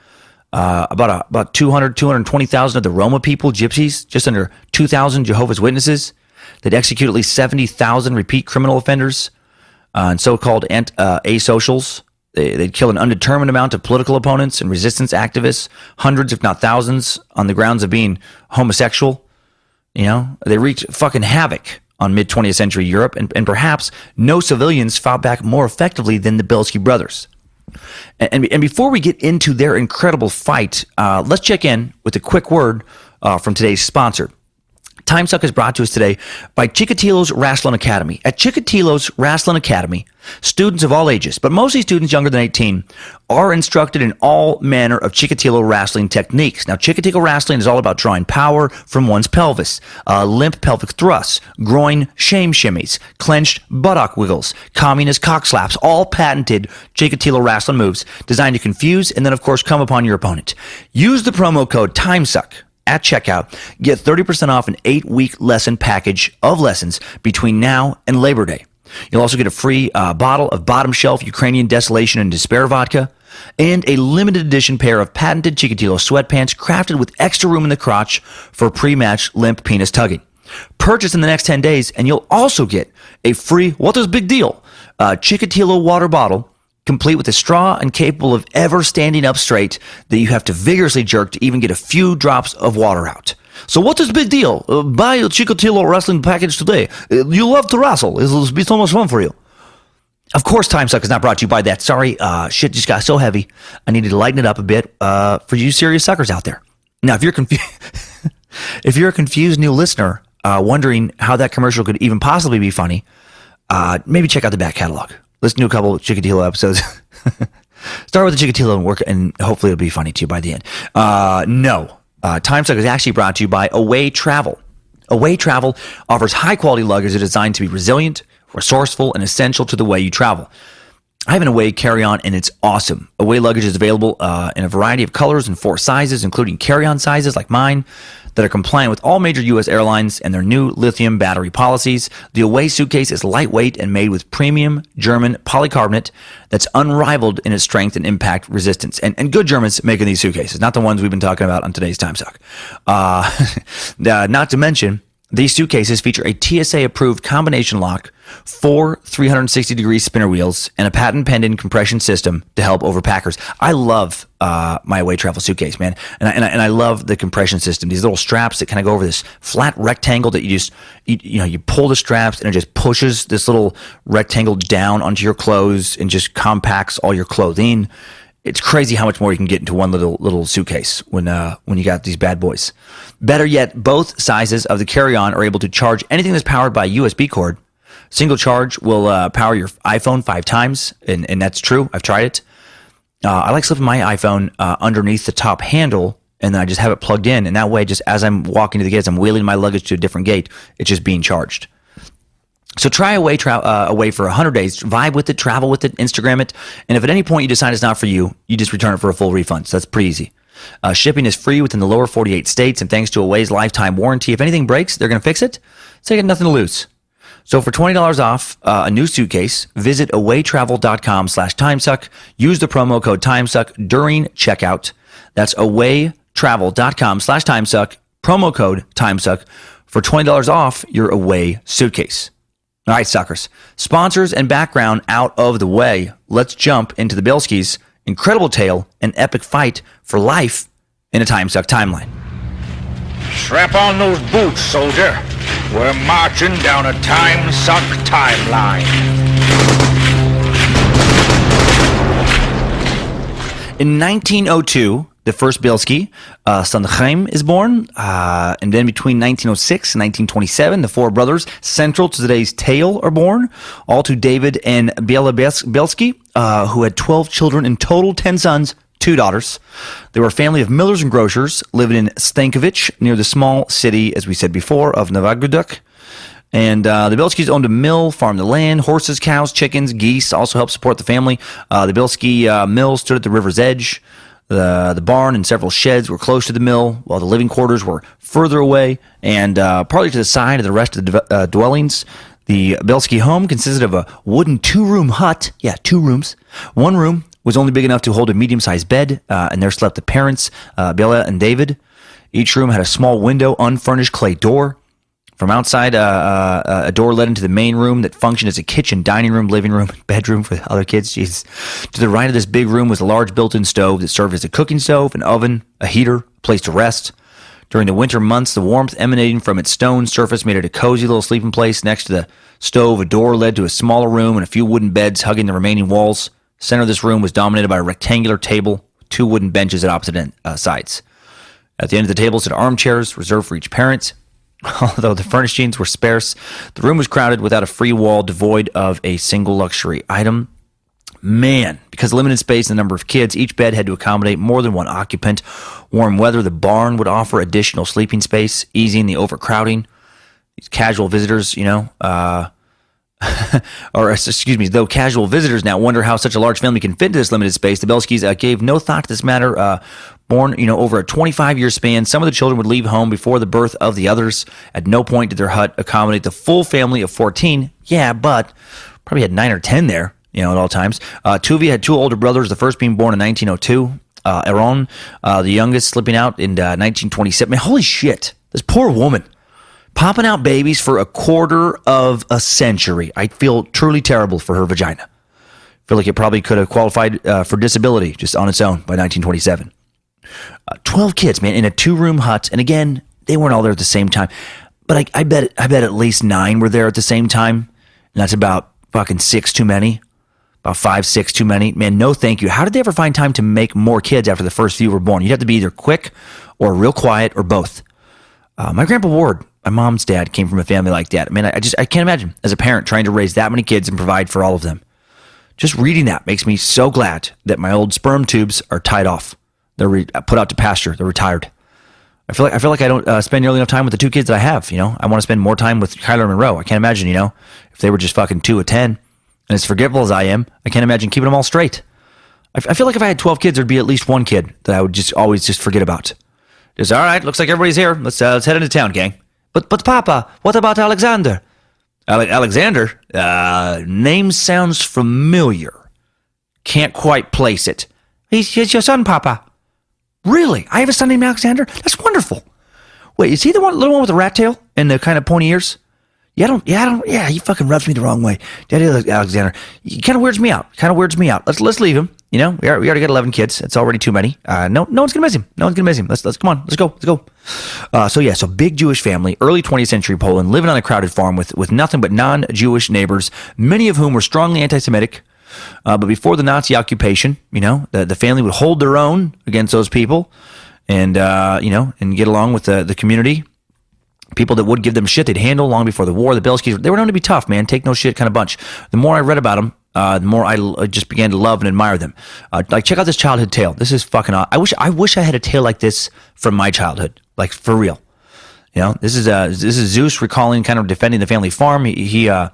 Speaker 1: about 220,000 of the Roma people, gypsies, just under 2,000 Jehovah's Witnesses. They'd execute at least 70,000 repeat criminal offenders and so-called asocials. They'd kill an undetermined amount of political opponents and resistance activists, hundreds if not thousands, on the grounds of being homosexual. They wreaked fucking havoc on mid-20th century Europe, and perhaps no civilians fought back more effectively than the Bielski Brothers. And before we get into their incredible fight, let's check in with a quick word from today's sponsor. Timesuck is brought to us today by Chikatilo's Wrestling Academy. At Chikatilo's Wrestling Academy, students of all ages, but mostly students younger than 18, are instructed in all manner of Chikatilo wrestling techniques. Now, Chikatilo wrestling is all about drawing power from one's pelvis, limp pelvic thrusts, groin shame shimmies, clenched buttock wiggles, communist cock slaps, all patented Chikatilo wrestling moves designed to confuse and then, of course, come upon your opponent. Use the promo code TIMESUCK at checkout. Get 30% off an 8-week lesson package of lessons between now and Labor Day. You'll also get a free bottle of bottom shelf Ukrainian Desolation and Despair vodka and a limited edition pair of patented Chikatilo sweatpants crafted with extra room in the crotch for pre-match limp penis tugging. Purchase in the next 10 days and you'll also get a free, what is big deal, Chikatilo water bottle complete with a straw and capable of ever standing up straight that you have to vigorously jerk to even get a few drops of water out. So what is the big deal? Buy a Chikatilo wrestling package today. You love to wrestle. It'll be so much fun for you. Of course, Timesuck is not brought to you by that. Sorry, shit just got so heavy. I needed to lighten it up a bit for you serious suckers out there. Now, if you're if you're a confused new listener wondering how that commercial could even possibly be funny, maybe check out the back catalog. Listen to a couple of Chikatilo episodes. Start with the Chikatilo and work, and hopefully it'll be funny to you by the end. Timesuck is actually brought to you by Away Travel. Away Travel offers high-quality luggage that is designed to be resilient, resourceful, and essential to the way you travel. I have an Away carry-on, and it's awesome. Away luggage is available in a variety of colors and 4 sizes, including carry-on sizes like mine, that are compliant with all major U.S. airlines and their new lithium battery policies. The Away suitcase is lightweight and made with premium German polycarbonate that's unrivaled in its strength and impact resistance. And good Germans making these suitcases, not the ones we've been talking about on today's Timesuck. Not to mention, these suitcases feature a TSA-approved combination lock, 4 360-degree spinner wheels, and a patent-pending compression system to help overpackers. I love my Away Travel suitcase, man, and I love the compression system. These little straps that kind of go over this flat rectangle that you pull the straps and it just pushes this little rectangle down onto your clothes and just compacts all your clothing. It's crazy how much more you can get into one little suitcase when you got these bad boys. Better yet, both sizes of the carry-on are able to charge anything that's powered by a USB cord. Single charge will power your iPhone 5 times, and that's true. I've tried it. I like slipping my iPhone underneath the top handle, and then I just have it plugged in, and that way, just as I'm walking to the gates, I'm wheeling my luggage to a different gate. It's just being charged. So try Away for 100 days. Vibe with it, travel with it, Instagram it. And if at any point you decide it's not for you, you just return it for a full refund. So that's pretty easy. Shipping is free within the lower 48 states. And thanks to Away's lifetime warranty, if anything breaks, they're going to fix it. So you got nothing to lose. So for $20 off a new suitcase, visit awaytravel.com/timesuck. Use the promo code TIMESUCK during checkout. That's awaytravel.com/timesuck. Promo code TIMESUCK for $20 off your Away suitcase. All right, suckers. Sponsors and background out of the way. Let's jump into the Bielskis' incredible tale and epic fight for life in a Timesuck timeline.
Speaker 3: Strap on those boots, soldier. We're marching down a Timesuck timeline.
Speaker 1: In 1902, the first Bielski, son Chaim, is born. And then between 1906 and 1927, the 4 brothers central to today's tale are born. All to David and Bielski, who had 12 children in total, 10 sons, two daughters. They were a family of millers and grocers living in Stankovic, near the small city, as we said before, of Novogradok. And the Bielskis owned a mill, farmed the land, horses, cows, chickens, geese, also helped support the family. The Bielski mill stood at the river's edge. The barn and several sheds were close to the mill, while the living quarters were further away and partly to the side of the rest of the dwellings. The Bielski home consisted of a wooden two-room hut. Yeah, 2 rooms. One room was only big enough to hold a medium-sized bed, and there slept the parents, Bela and David. Each room had a small window, unfurnished clay door. From outside, a door led into the main room that functioned as a kitchen, dining room, living room, bedroom for the other kids. Jesus. To the right of this big room was a large built-in stove that served as a cooking stove, an oven, a heater, a place to rest. During the winter months, the warmth emanating from its stone surface made it a cozy little sleeping place. Next to the stove, a door led to a smaller room and a few wooden beds hugging the remaining walls. The center of this room was dominated by a rectangular table, 2 wooden benches at opposite sides. At the end of the table stood armchairs reserved for each parent. Although the furnishings were sparse, the room was crowded without a free wall devoid of a single luxury item. Man, because of limited space and the number of kids, each bed had to accommodate more than one occupant. Warm weather, the barn would offer additional sleeping space, easing the overcrowding. These casual visitors, though casual visitors now wonder how such a large family can fit into this limited space, the Bielskis gave no thought to this matter. Born, over a 25-year span, some of the children would leave home before the birth of the others. At no point did their hut accommodate the full family of 14. Yeah, but probably had 9 or 10 there, at all times. Tuvia had 2 older brothers, the first being born in 1902. Aaron, the youngest, slipping out in 1927. Man, holy shit. This poor woman. Popping out babies for a quarter of a century. I feel truly terrible for her vagina. I feel like it probably could have qualified for disability just on its own by 1927. 12 kids, man, in a 2-room hut. And again, they weren't all there at the same time. But I bet at least 9 were there at the same time. And that's about fucking 6 too many. About 5, 6 too many. Man, no thank you. How did they ever find time to make more kids after the first few were born? You'd have to be either quick or real quiet or both. My grandpa Ward, my mom's dad, came from a family like that. I mean, I can't imagine as a parent trying to raise that many kids and provide for all of them. Just reading that makes me so glad that my old sperm tubes are tied off. They're put out to pasture. They're retired. I feel like I don't spend nearly enough time with the 2 kids that I have. I want to spend more time with Kyler and Monroe. I can't imagine, if they were just fucking 2 of 10. And as forgetful as I am, I can't imagine keeping them all straight. I feel like if I had 12 kids, there'd be at least 1 kid that I would just always just forget about. Just, all right, looks like everybody's here. Let's head into town, gang. But Papa, what about Alexander? Alexander? Name sounds familiar. Can't quite place it. He's your son, Papa. Really? I have a son named Alexander? That's wonderful. Wait, is he the little one with the rat tail and the kind of pointy ears? Yeah, he fucking rubs me the wrong way. Daddy Alexander. He kind of weirds me out. Let's leave him. We already got 11 kids. It's already too many. No one's gonna miss him. Let's come on. Let's go. So big Jewish family, early 20th century Poland, living on a crowded farm with nothing but non-Jewish neighbors, many of whom were strongly anti-Semitic. But before the Nazi occupation, the family would hold their own against those people, and get along with the community. People that would give them shit, they'd handle long before the war. The Bielskis, they were known to be tough, man. Take no shit kind of bunch. The more I read about them, the more I just began to love and admire them. Check out this childhood tale. This is fucking awesome. I wish I had a tale like this from my childhood, like for real. This is Zeus recalling, kind of defending the family farm. There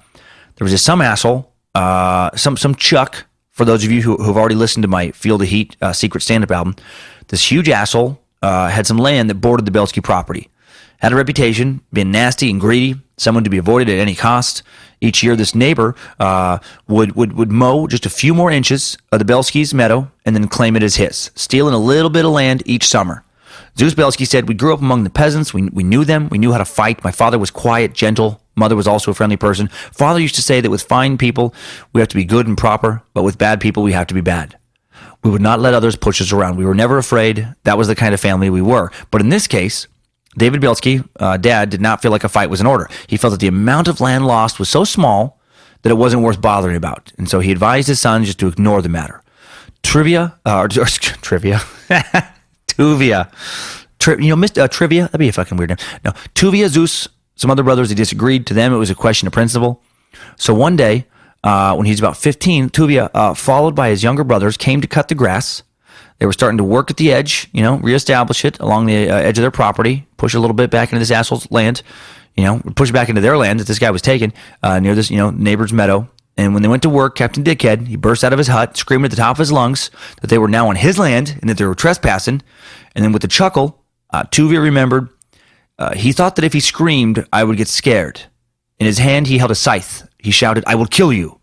Speaker 1: was some asshole, some Chuck. For those of you who have already listened to my Feel the Heat secret stand-up album, this huge asshole had some land that bordered the Bielski property. Had a reputation, being nasty and greedy, someone to be avoided at any cost. Each year, this neighbor would mow just a few more inches of the Bielski's meadow and then claim it as his, stealing a little bit of land each summer. Zeus Bielski said, "We grew up among the peasants. We knew them. We knew how to fight. My father was quiet, gentle. Mother was also a friendly person. Father used to say that with fine people, we have to be good and proper, but with bad people, we have to be bad. We would not let others push us around. We were never afraid. That was the kind of family we were." But in this case, David Bielski, dad, did not feel like a fight was in order. He felt that the amount of land lost was so small that it wasn't worth bothering about. And so he advised his son just to ignore the matter. Tuvia. Trivia, that'd be a fucking weird name. No, Tuvia, Zeus, some other brothers, they disagreed. To them, it was a question of principle. So one day, when he was about 15, Tuvia, followed by his younger brothers, came to cut the grass. They were starting to work at the edge, reestablish it along the edge of their property, push a little bit back into this asshole's land, push it back into their land that this guy was taking near this, neighbor's meadow. And when they went to work, Captain Dickhead, he burst out of his hut, screaming at the top of his lungs that they were now on his land and that they were trespassing. And then with a chuckle, Tuvia remembered, he thought that if he screamed, I would get scared. In his hand, he held a scythe. He shouted, I will kill you.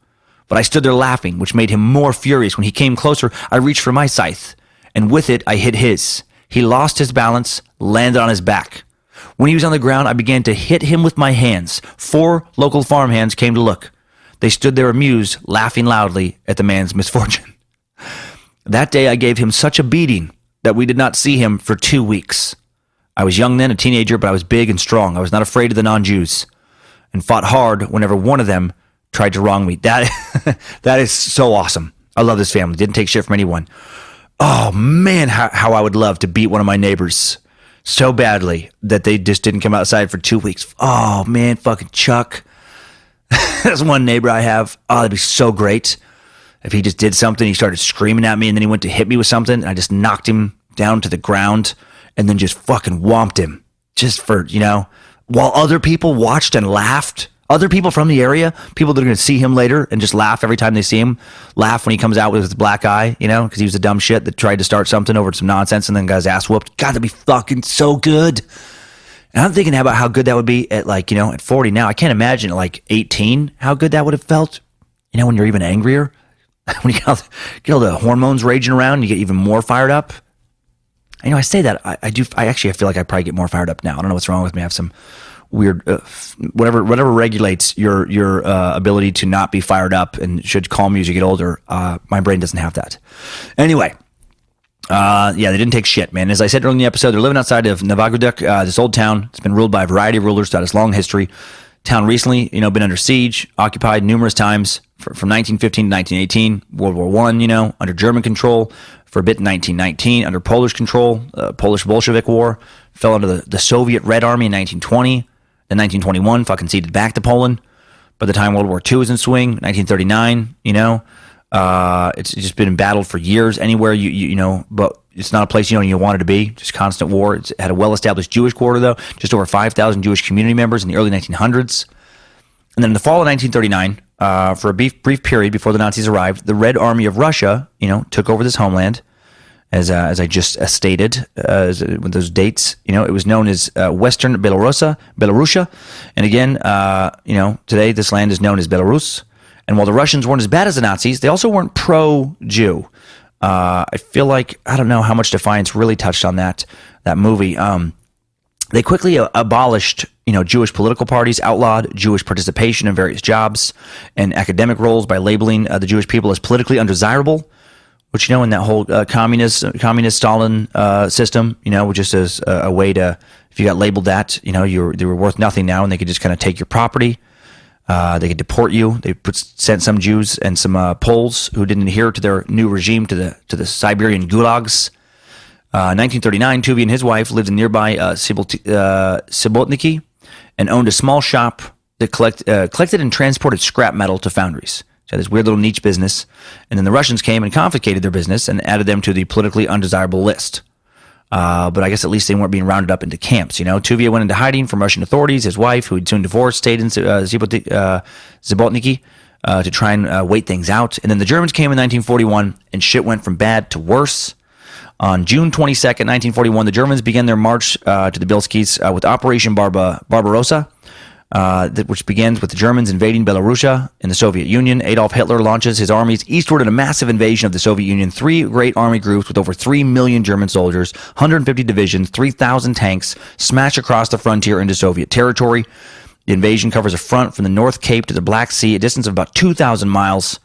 Speaker 1: But I stood there laughing, which made him more furious. When he came closer, I reached for my scythe, and with it, I hit his. He lost his balance, landed on his back. When he was on the ground, I began to hit him with my hands. 4 local farmhands came to look. They stood there amused, laughing loudly at the man's misfortune. That day, I gave him such a beating that we did not see him for 2 weeks. I was young then, a teenager, but I was big and strong. I was not afraid of the non-Jews and fought hard whenever one of them tried to wrong me. That is so awesome. I love this family. Didn't take shit from anyone. Oh, man, how I would love to beat one of my neighbors so badly that they just didn't come outside for 2 weeks. Oh, man, fucking Chuck. That's one neighbor I have. Oh, that'd be so great. If he just did something, he started screaming at me, and then he went to hit me with something, and I just knocked him down to the ground and then just fucking whomped him. Just for, while other people watched and laughed. Other people from the area, people that are going to see him later and just laugh every time they see him, laugh when he comes out with his black eye, because he was a dumb shit that tried to start something over some nonsense and then got his ass whooped. God, that'd be fucking so good. And I'm thinking about how good that would be at at 40 now. I can't imagine at 18 how good that would have felt, when you're even angrier. When you get all the hormones raging around and you get even more fired up. I say that, I feel like I probably get more fired up now. I don't know what's wrong with me. I have some weird, whatever regulates your ability to not be fired up and should calm you as you get older. My brain doesn't have that. Anyway. They didn't take shit, man. As I said earlier in the episode, they're living outside of Novogradok, this old town. It's been ruled by a variety of rulers throughout its long history. Town recently, been under siege, occupied numerous times from 1915 to 1918, World War I, under German control, for a bit in 1919, under Polish control, Polish Bolshevik War, fell under the Soviet Red Army in 1920, then 1921, fucking ceded back to Poland. By the time World War II was in swing, 1939, it's just been battled for years anywhere, but it's not a place, you want it to be. Just constant war. It's had a well-established Jewish quarter, though. Just over 5,000 Jewish community members in the early 1900s. And then in the fall of 1939, for a brief period before the Nazis arrived, the Red Army of Russia, took over this homeland. As I just stated, with those dates, it was known as Western Belarusia. And again, today this land is known as Belarus. And while the Russians weren't as bad as the Nazis, they also weren't pro-Jew. I feel like, I don't know how much Defiance really touched on that movie. They quickly abolished, Jewish political parties, outlawed Jewish participation in various jobs and academic roles by labeling the Jewish people as politically undesirable, which, in that whole communist Stalin system, just as a way to, if you got labeled that, they were worth nothing now, and they could just kind of take your property. They could deport you. They sent some Jews and some Poles who didn't adhere to their new regime to the Siberian gulags. 1939, Tuvia and his wife lived in nearby Subotniki and owned a small shop that collected and transported scrap metal to foundries. So this weird little niche business. And then the Russians came and confiscated their business and added them to the politically undesirable list. But I guess at least they weren't being rounded up into camps. Tuvia went into hiding from Russian authorities. His wife, who had soon divorced, stayed in Subotniki to try and wait things out. And then the Germans came in 1941, and shit went from bad to worse. On June 22nd, 1941, the Germans began their march to the Bielskis with Operation Barbarossa, which begins with the Germans invading Belarusia in the Soviet Union. Adolf Hitler launches his armies eastward in a massive invasion of the Soviet Union. 3 great army groups with over 3 million German soldiers, 150 divisions, 3,000 tanks smash across the frontier into Soviet territory. The invasion covers a front from the North Cape to the Black Sea, a distance of about 2,000 miles.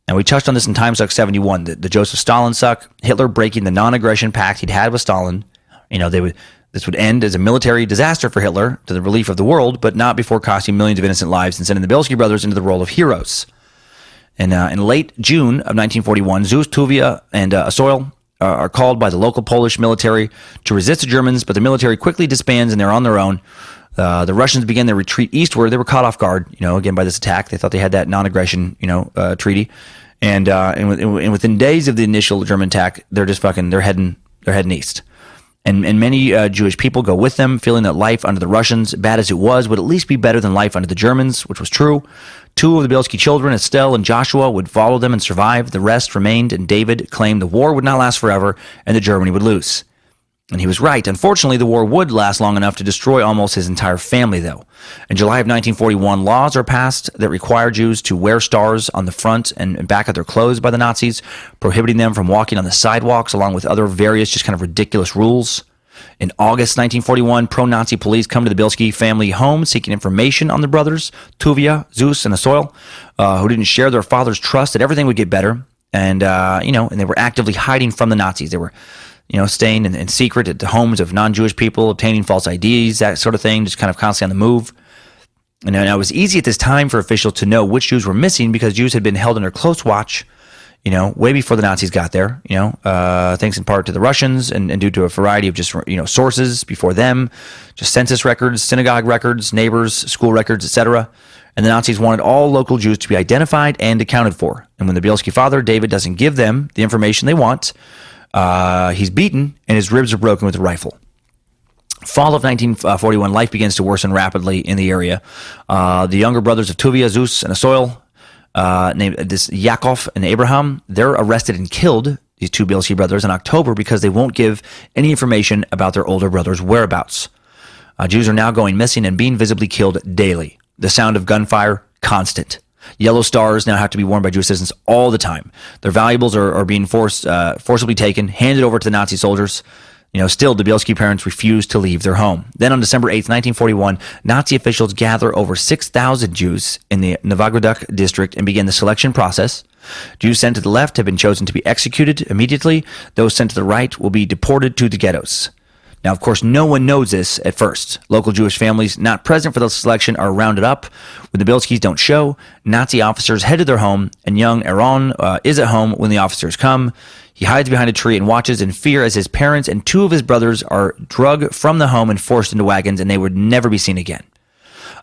Speaker 1: And we touched on this in Timesuck 71, the Joseph Stalin suck, Hitler breaking the non-aggression pact he'd had with Stalin. This would end as a military disaster for Hitler to the relief of the world, but not before costing millions of innocent lives and sending the Bielski Brothers into the role of heroes. And in late June of 1941, Zeus, Tuvia, and Asoil are called by the local Polish military to resist the Germans, but the military quickly disbands and they're on their own. The Russians began their retreat eastward. They were caught off guard, again by this attack. They thought they had that non-aggression, treaty, And within days of the initial German attack, they're heading east. And many Jewish people go with them, feeling that life under the Russians, bad as it was, would at least be better than life under the Germans, which was true. 2 of the Bielski children, Estelle and Joshua, would follow them and survive. The rest remained, and David claimed the war would not last forever and that Germany would lose. And he was right. Unfortunately, the war would last long enough to destroy almost his entire family, though. In July of 1941, laws are passed that require Jews to wear stars on the front and back of their clothes by the Nazis, prohibiting them from walking on the sidewalks, along with other various just kind of ridiculous rules. In August 1941, pro-Nazi police come to the Bielski family home seeking information on the brothers, Tuvia, Zeus, and Asoil, who didn't share their father's trust that everything would get better. And they were actively hiding from the Nazis. They were staying in secret at the homes of non-Jewish people, obtaining false IDs, that sort of thing, just kind of constantly on the move. And it was easy at this time for officials to know which Jews were missing because Jews had been held under close watch, way before the Nazis got there, thanks in part to the Russians and due to a variety of just, sources before them, just census records, synagogue records, neighbors, school records, etc. And the Nazis wanted all local Jews to be identified and accounted for. And when the Bielski father, David, doesn't give them the information they want, he's beaten and his ribs are broken with a rifle. Fall of 1941, life begins to worsen rapidly in the area. The younger brothers of Tuvia, Zeus, and Asoil, named this Yaakov and Abraham, they're arrested and killed, these 2 Bielski brothers, in October because they won't give any information about their older brother's whereabouts. Jews are now going missing and being visibly killed daily. The sound of gunfire, constant. Yellow stars now have to be worn by Jewish citizens all the time. Their valuables are being forcibly taken, handed over to the Nazi soldiers. Still, the Bielski parents refuse to leave their home. Then on December 8th, 1941, Nazi officials gather over 6,000 Jews in the Novograd district and begin the selection process. Jews sent to the left have been chosen to be executed immediately. Those sent to the right will be deported to the ghettos. Now, of course, no one knows this at first. Local Jewish families not present for the selection are rounded up. When the Bielskis don't show, Nazi officers head to their home, and young Aaron is at home when the officers come. He hides behind a tree and watches in fear as his parents and 2 of his brothers are dragged from the home and forced into wagons, and they would never be seen again.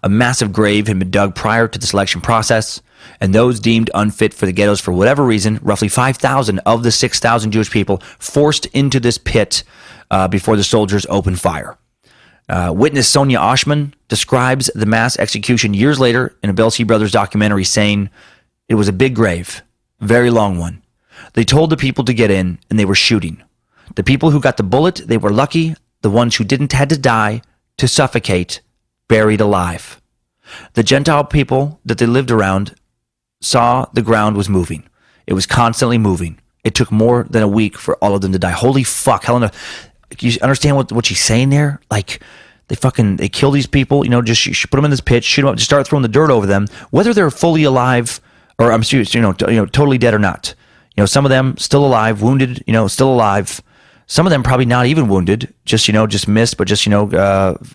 Speaker 1: A massive grave had been dug prior to the selection process, and those deemed unfit for the ghettos for whatever reason, roughly 5,000 of the 6,000 Jewish people forced into this pit before the soldiers opened fire. Witness Sonia Oshman describes the mass execution years later in a Bielski Brothers documentary, saying, "It was a big grave, very long one. They told the people to get in, and they were shooting. The people who got the bullet, they were lucky. The ones who didn't had to die, to suffocate, buried alive. The Gentile people that they lived around saw the ground was moving. It was constantly moving. It took more than a week for all of them to die." Holy fuck, Helena. You understand what she's saying there? Like, they kill these people, just put them in this pit, shoot them up, just start throwing the dirt over them, whether they're fully alive or, totally dead or not. Some of them still alive, wounded, still alive. Some of them probably not even wounded, just missed, but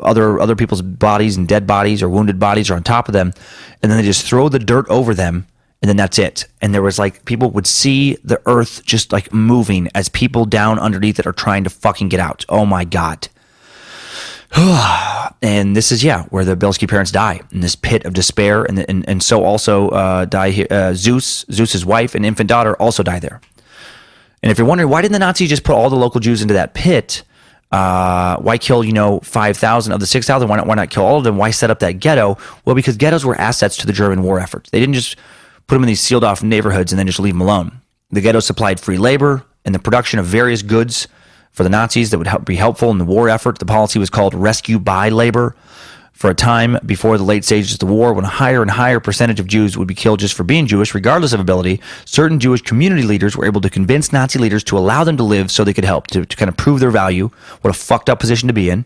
Speaker 1: other people's bodies and dead bodies or wounded bodies are on top of them. And then they just throw the dirt over them, and then that's it. And there was people would see the earth just moving as people down underneath it are trying to fucking get out. Oh my God. And this is, where the Bielski parents die, in this pit of despair. And so also die Zeus's wife and infant daughter also die there. And if you're wondering, why didn't the Nazis just put all the local Jews into that pit? Why kill, 5,000 of the 6,000? Why not kill all of them? Why set up that ghetto? Well, because ghettos were assets to the German war effort. They didn't just put them in these sealed off neighborhoods and then just leave them alone. The ghettos supplied free labor and the production of various goods for the Nazis that would be helpful in the war effort. The policy was called rescue by labor. For a time before the late stages of the war, when a higher and higher percentage of Jews would be killed just for being Jewish, regardless of ability, certain Jewish community leaders were able to convince Nazi leaders to allow them to live so they could help, to kind of prove their value. What a fucked up position to be in.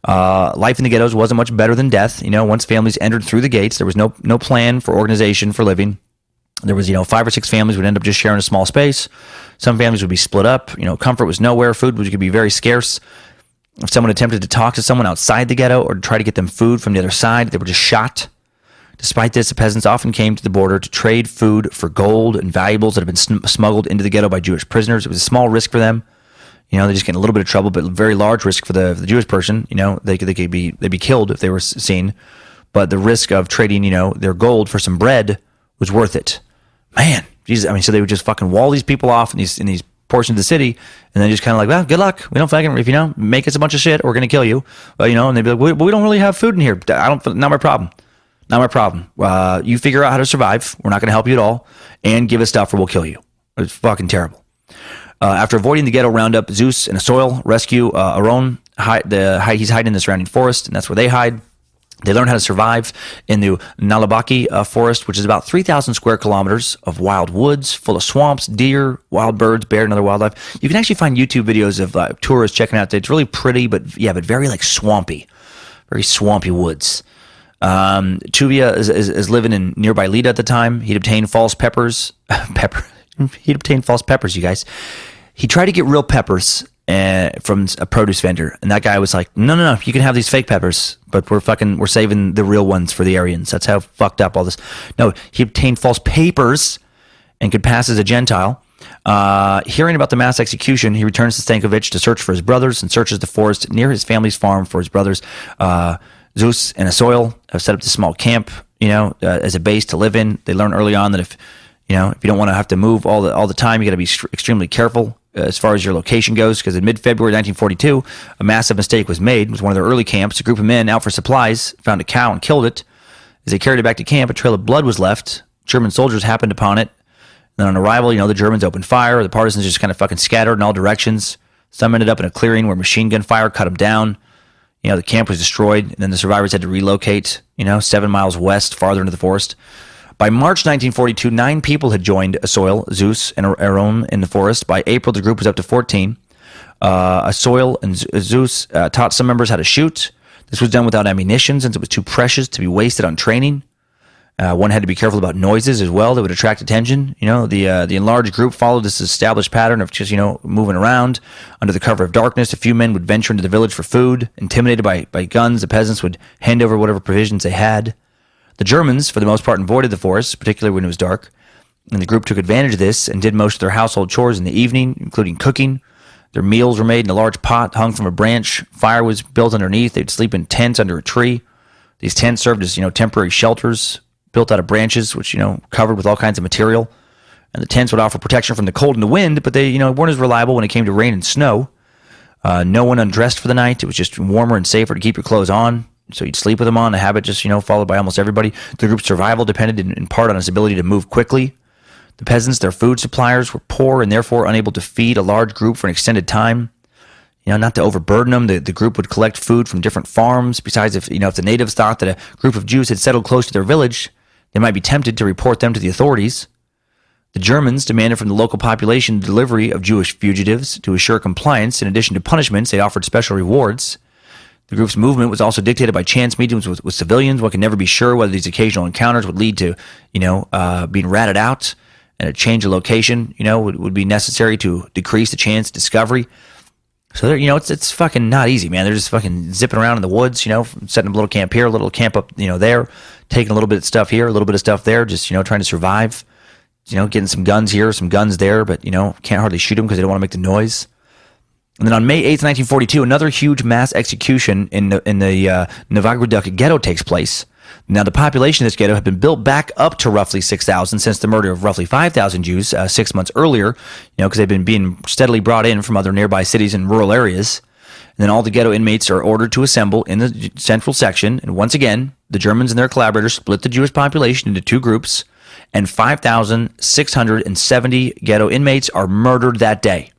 Speaker 1: Life in the ghettos wasn't much better than death. Once families entered through the gates, there was no plan for organization for living. There was, 5 or 6 families would end up just sharing a small space. Some families would be split up. Comfort was nowhere. Food could be very scarce. If someone attempted to talk to someone outside the ghetto or to try to get them food from the other side, they were just shot. Despite this, the peasants often came to the border to trade food for gold and valuables that had been smuggled into the ghetto by Jewish prisoners. It was a small risk for them. They just get a little bit of trouble, but very large risk for the Jewish person. They'd be killed if they were seen. But the risk of trading, their gold for some bread was worth it. Man, Jesus, I mean, so they would just fucking wall these people off in these portions of the city, and then just kind of like, well, good luck. We don't fucking, if you make us a bunch of shit, we're gonna kill you. And they'd be like, we don't really have food in here. Not my problem. Not my problem. You figure out how to survive. We're not gonna help you at all, and give us stuff or we'll kill you. It's fucking terrible. After avoiding the ghetto roundup, Zeus and Asoil rescue Aron. He's hiding in the surrounding forest, and that's where they hide. They learn how to survive in the Nalabaki forest, which is about 3,000 square kilometers of wild woods full of swamps, deer, wild birds, bear, and other wildlife. You can actually find YouTube videos of tourists checking out. It's really pretty, but very like swampy, very swampy woods. Tuvia is living in nearby Lida at the time. He'd obtained false peppers. He'd obtained false peppers, you guys. He tried to get real peppers from a produce vendor, and that guy was like, no, you can have these fake peppers, but we're saving the real ones for the Aryans. That's how fucked up all this. No, he obtained false papers and could pass as a Gentile. Hearing about the mass execution, he returns to Stankovic to search for his brothers and searches the forest near his family's farm for his brothers. Zeus and Asoil have set up this small camp, as a base to live in. They learn early on that if you don't want to have to move all the time, you got to be extremely careful as far as your location goes, because in mid-February 1942, a massive mistake was made. It was one of their early camps. A group of men out for supplies found a cow and killed it. As they carried it back to camp, a trail of blood was left. German soldiers happened upon it. Then on arrival, the Germans opened fire. The partisans just kind of fucking scattered in all directions. Some ended up in a clearing where machine gun fire cut them down. The camp was destroyed, and then the survivors had to relocate, 7 miles west, farther into the forest. By March 1942, 9 people had joined Asoil, Zeus, and Aron in the forest. By April, the group was up to 14. Asoil and Zeus taught some members how to shoot. This was done without ammunition, since it was too precious to be wasted on training. One had to be careful about noises as well that would attract attention. The enlarged group followed this established pattern of just, moving around under the cover of darkness. A few men would venture into the village for food. Intimidated by guns, the peasants would hand over whatever provisions they had. The Germans, for the most part, avoided the forest, particularly when it was dark, and the group took advantage of this and did most of their household chores in the evening, including cooking. Their meals were made in a large pot hung from a branch. Fire was built underneath. They'd sleep in tents under a tree. These tents served as, temporary shelters built out of branches, which, covered with all kinds of material. And the tents would offer protection from the cold and the wind, but they, weren't as reliable when it came to rain and snow. No one undressed for the night. It was just warmer and safer to keep your clothes on. So you'd sleep with them on, a habit just, followed by almost everybody. The group's survival depended in part on its ability to move quickly. The peasants, their food suppliers, were poor and therefore unable to feed a large group for an extended time. Not to overburden them, the group would collect food from different farms. Besides, if the natives thought that a group of Jews had settled close to their village, they might be tempted to report them to the authorities. The Germans demanded from the local population the delivery of Jewish fugitives. To assure compliance, in addition to punishments, they offered special rewards. The group's movement was also dictated by chance meetings with civilians. One could never be sure whether these occasional encounters would lead to, being ratted out, and a change of location, would be necessary to decrease the chance of discovery. So, it's fucking not easy, man. They're just fucking zipping around in the woods, setting up a little camp here, a little camp up, there, taking a little bit of stuff here, a little bit of stuff there, just, trying to survive, getting some guns here, some guns there, but, can't hardly shoot them because they don't want to make the noise. And then on May 8th, 1942, another huge mass execution in the Novogradok ghetto takes place. Now, the population of this ghetto had been built back up to roughly 6,000 since the murder of roughly 5,000 Jews 6 months earlier, because they've been being steadily brought in from other nearby cities and rural areas. And then all the ghetto inmates are ordered to assemble in the central section. And once again, the Germans and their collaborators split the Jewish population into 2 groups, and 5,670 ghetto inmates are murdered that day.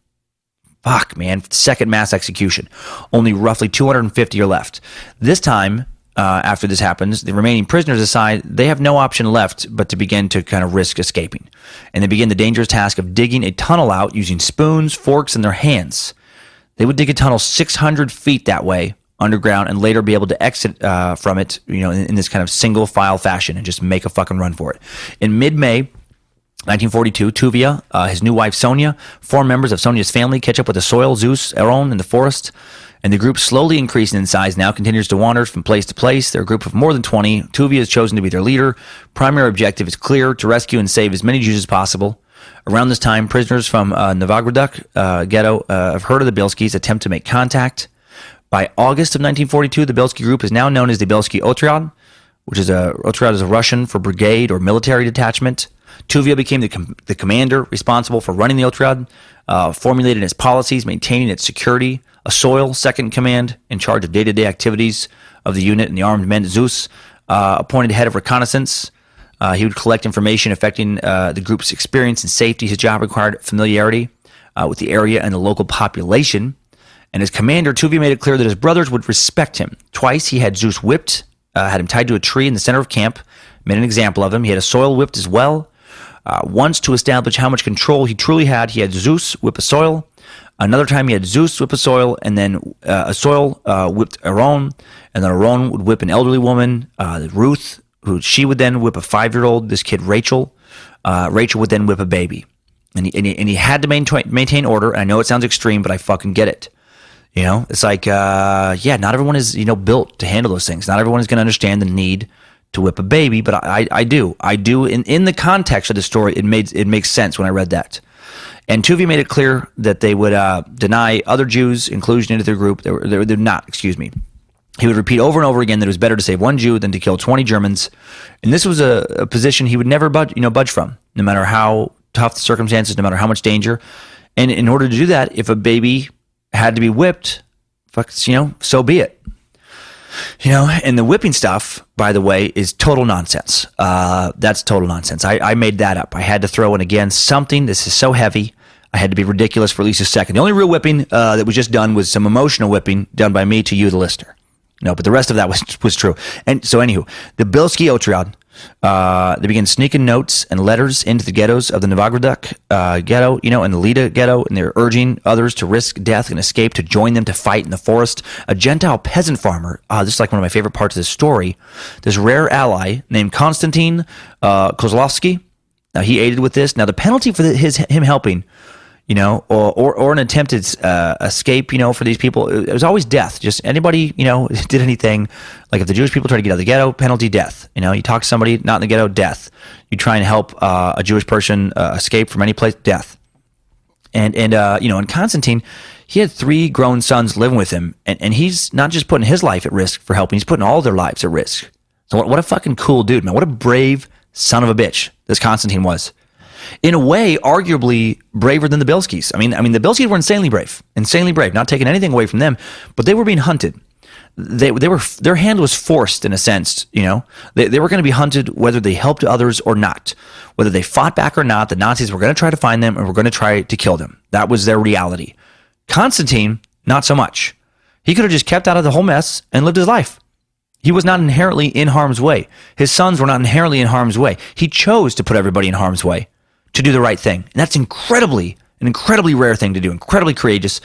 Speaker 1: Fuck, man. Second mass execution. Only roughly 250 are left. This time, after this happens, the remaining prisoners decide they have no option left but to begin to kind of risk escaping. And they begin the dangerous task of digging a tunnel out using spoons, forks, and their hands. They would dig a tunnel 600 feet that way underground and later be able to exit from it, in this kind of single file fashion and just make a fucking run for it. In mid-May 1942, Tuvia, his new wife Sonia, 4 members of Sonia's family catch up with Asoil, Zeus, Aron in the forest, and the group, slowly increasing in size, now continues to wander from place to place. They're a group of more than 20. Tuvia is chosen to be their leader. Primary objective is clear: to rescue and save as many Jews as possible. Around this time, prisoners from Novogradok ghetto have heard of the Bielskis, attempt to make contact. By August of 1942, the Bielski group is now known as the Bielski Otriad, Otriad is a Russian for brigade or military detachment. Tuvia became the commander responsible for running the Otriad, formulating its policies, maintaining its security. A soil second in command in charge of day-to-day activities of the unit and the armed men. Zeus appointed head of reconnaissance. He would collect information affecting the group's experience and safety. His job required familiarity with the area and the local population. And as commander, Tuvia made it clear that his brothers would respect him. Twice he had Zeus whipped, had him tied to a tree in the center of camp, made an example of him. He had a soil whipped as well. Once, to establish how much control he truly had, he had Zeus whip a soil. Another time he had Zeus whip a soil, and then a soil whipped Aaron, and then Aaron would whip an elderly woman, Ruth, she would then whip a 5-year-old, this kid Rachel. Rachel would then whip a baby. And he had to maintain order. And I know it sounds extreme, but I fucking get it. You know, it's like, not everyone is, built to handle those things. Not everyone is going to understand the need to whip a baby, but I do. I do. In the context of the story, it makes sense when I read that. And Tuvia made it clear that they would deny other Jews inclusion into their group. They're not, excuse me. He would repeat over and over again that it was better to save one Jew than to kill 20 Germans. And this was a position he would never budge from, no matter how tough the circumstances, no matter how much danger. And in order to do that, if a baby had to be whipped, so be it. And the whipping stuff, by the way, is total nonsense. That's total nonsense. I made that up. I had to throw in, again, something. This is so heavy. I had to be ridiculous for at least a second. The only real whipping that was just done was some emotional whipping done by me to you, the listener. No, but the rest of that was true. And so, anywho, the Bielski Otriad, they began sneaking notes and letters into the ghettos of the Novogradok ghetto, and the Lida ghetto, and they're urging others to risk death and escape to join them to fight in the forest. A Gentile peasant farmer, this is like one of my favorite parts of the story, this rare ally named Konstantin Kozlovsky. Now, he aided with this. Now, the penalty for him helping, or an attempted escape, for these people, it was always death. Just anybody, did anything, like if the Jewish people try to get out of the ghetto, penalty, death. You talk to somebody not in the ghetto, death. You try and help a Jewish person escape from any place, death. And Constantine, he had 3 grown sons living with him, and he's not just putting his life at risk for helping, he's putting all their lives at risk. So what a fucking cool dude, man. What a brave son of a bitch this Constantine was. In a way, arguably braver than the Bielskis. I mean, the Bielskis were insanely brave, not taking anything away from them, but they were being hunted. Their hand was forced in a sense, They were going to be hunted whether they helped others or not. Whether they fought back or not, the Nazis were going to try to find them and were going to try to kill them. That was their reality. Constantine, not so much. He could have just kept out of the whole mess and lived his life. He was not inherently in harm's way. His sons were not inherently in harm's way. He chose to put everybody in harm's way, to do the right thing. And that's an incredibly rare thing to do, incredibly courageous.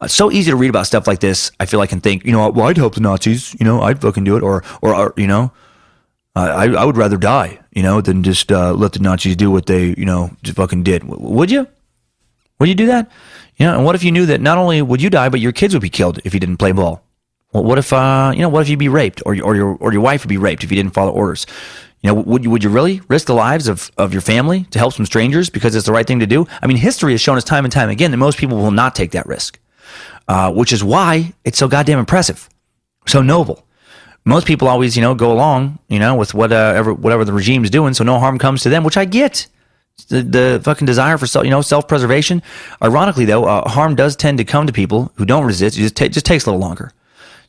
Speaker 1: It's so easy to read about stuff like this, I feel like, and think, well, I'd help the Nazis, I'd fucking do it, or I would rather die, than just let the Nazis do what they, just fucking did. Would you? Would you do that? And what if you knew that not only would you die, but your kids would be killed if you didn't play ball? Well, what if, what if you'd be raped, or your wife would be raped if you didn't follow orders? Would you really risk the lives of your family to help some strangers because it's the right thing to do? I mean, history has shown us time and time again that most people will not take that risk, which is why it's so goddamn impressive, so noble. Most people always, go along, with whatever the regime is doing, so no harm comes to them, which I get. The fucking desire for self-preservation. Ironically, though, harm does tend to come to people who don't resist. It just takes a little longer.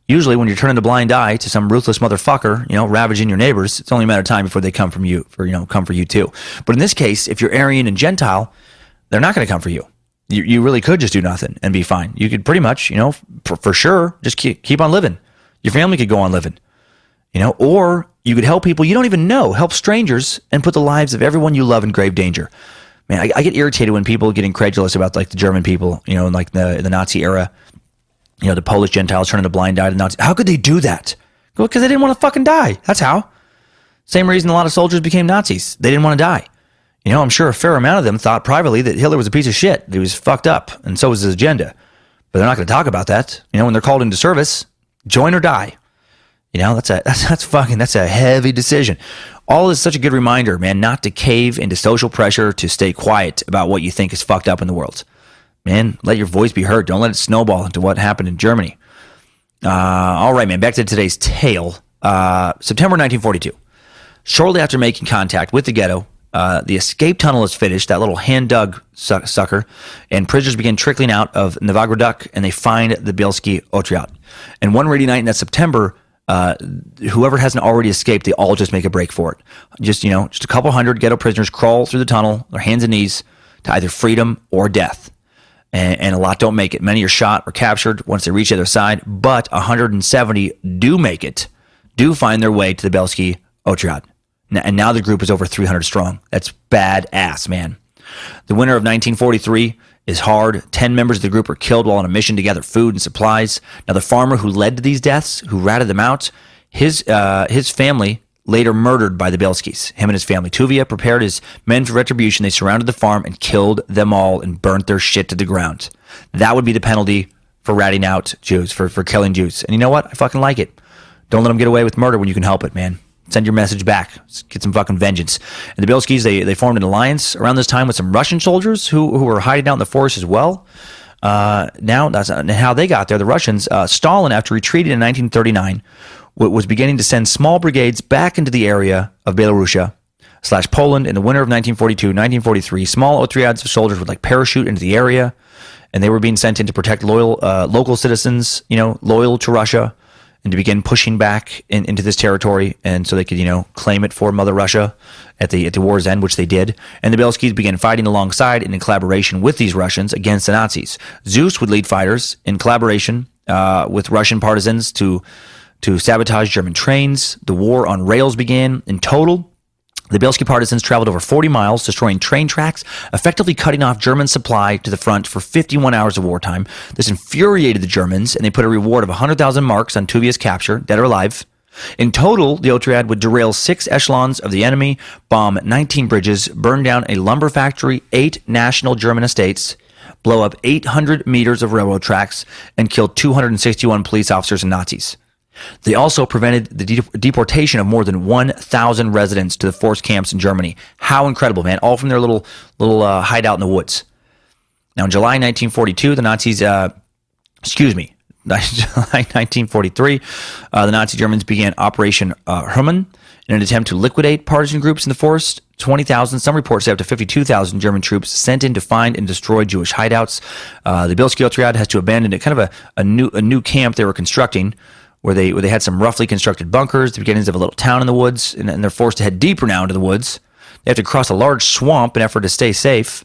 Speaker 1: Usually when you're turning a blind eye to some ruthless motherfucker, ravaging your neighbors, it's only a matter of time before they come for you too. But in this case, if you're Aryan and Gentile, they're not going to come for you. You really could just do nothing and be fine. You could pretty much, for sure, just keep on living. Your family could go on living, or you could help people you don't even know, help strangers, and put the lives of everyone you love in grave danger. Man, I get irritated when people get incredulous about like the German people, in like the Nazi era. The Polish Gentiles turning a blind eye to Nazis. How could they do that? Well, because they didn't want to fucking die. That's how. Same reason a lot of soldiers became Nazis. They didn't want to die. I'm sure a fair amount of them thought privately that Hitler was a piece of shit. That he was fucked up, and so was his agenda. But they're not going to talk about that. When they're called into service, join or die. That's a heavy decision. All is such a good reminder, man, not to cave into social pressure to stay quiet about what you think is fucked up in the world. Man, let your voice be heard. Don't let it snowball into what happened in Germany. All right, man, back to today's tale. September 1942. Shortly after making contact with the ghetto The escape tunnel is finished, that little hand-dug sucker, and prisoners begin trickling out of Novogradok, and they find the Bielski Otriad. And one rainy night in that September, whoever hasn't already escaped, they all just make a break for it. Just a couple hundred ghetto prisoners crawl through the tunnel, their hands and knees, to either freedom or death. And a lot don't make it. Many are shot or captured once they reach the other side, but 170 do make it, do find their way to the Bielski Otriad. And now the group is over 300 strong. That's badass, man. The winter of 1943 is hard. 10 members of the group are killed while on a mission to gather food and supplies. Now, the farmer who led to these deaths, who ratted them out, his family later murdered by the Bielskis. Him and his family. Tuvia prepared his men for retribution. They surrounded the farm and killed them all and burnt their shit to the ground. That would be the penalty for ratting out Jews, for killing Jews. And you know what? I fucking like it. Don't let them get away with murder when you can help it, man. Send your message back. Let's get some fucking vengeance. And the Bielskis, they formed an alliance around this time with some Russian soldiers who were hiding out in the forest as well. Now, that's how they got there. The Russians, Stalin, after retreating in 1939, was beginning to send small brigades back into the area of Belarusia/Poland in the winter of 1942-1943. Small Otriads of soldiers would parachute into the area, and they were being sent in to protect local citizens, loyal to Russia, and to begin pushing back into this territory, and so they could, claim it for Mother Russia at the war's end, which they did. And the Bielskis began fighting alongside and in collaboration with these Russians against the Nazis. Zeus would lead fighters in collaboration with Russian partisans to sabotage German trains. The war on rails began. In total, the Bielski partisans traveled over 40 miles, destroying train tracks, effectively cutting off German supply to the front for 51 hours of wartime. This infuriated the Germans, and they put a reward of 100,000 marks on Tuvia's capture, dead or alive. In total, the Otriad would derail 6 echelons of the enemy, bomb 19 bridges, burn down a lumber factory, 8 national German estates, blow up 800 meters of railroad tracks, and kill 261 police officers and Nazis. They also prevented the deportation of more than 1,000 residents to the forced camps in Germany. How incredible, man. All from their little hideout in the woods. Now, in July 1942, the Nazis, July 1943, the Nazi Germans began Operation Hermann in an attempt to liquidate partisan groups in the forest. 20,000, some reports say up to 52,000 German troops sent in to find and destroy Jewish hideouts. The Bielski Otriad has to abandon a new camp they were constructing, where they had some roughly constructed bunkers, the beginnings of a little town in the woods, and they're forced to head deeper now into the woods. They have to cross a large swamp in effort to stay safe.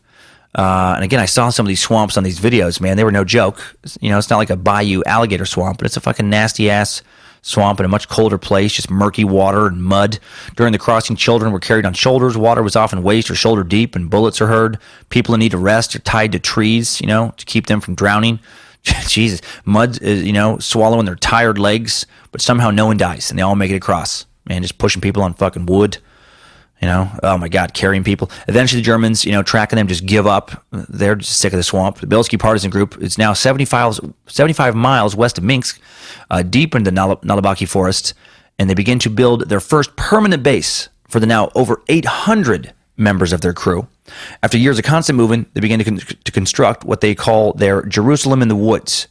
Speaker 1: And again, I saw some of these swamps on these videos, man. They were no joke. It's not like a bayou alligator swamp, but it's a fucking nasty-ass swamp in a much colder place, just murky water and mud. During the crossing, children were carried on shoulders. Water was often waist or shoulder deep, and bullets are heard. People in need of rest are tied to trees, to keep them from drowning. Jesus, mud is, swallowing their tired legs, but somehow no one dies, and they all make it across. Man, just pushing people on fucking wood, oh my God, carrying people. Eventually the Germans, tracking them, just give up. They're just sick of the swamp. The Bielski partisan group is now 75 miles west of Minsk, deep into the Nalibaki forest, and they begin to build their first permanent base for the now over 800 members of their crew. After years of constant movement, they began to construct what they call their Jerusalem in the woods.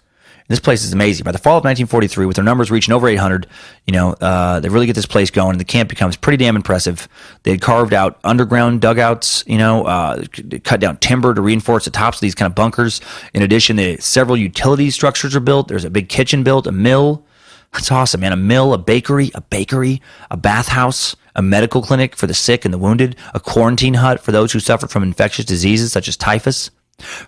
Speaker 1: This place is amazing. By the fall of 1943, with their numbers reaching over 800, they really get this place going, and the camp becomes pretty damn impressive. They had carved out underground dugouts, cut down timber to reinforce the tops of these kind of bunkers. In addition, several utility structures are built. There's a big kitchen built, a mill. That's awesome, man. A mill, a bakery, a bathhouse, a medical clinic for the sick and the wounded, a quarantine hut for those who suffered from infectious diseases such as typhus.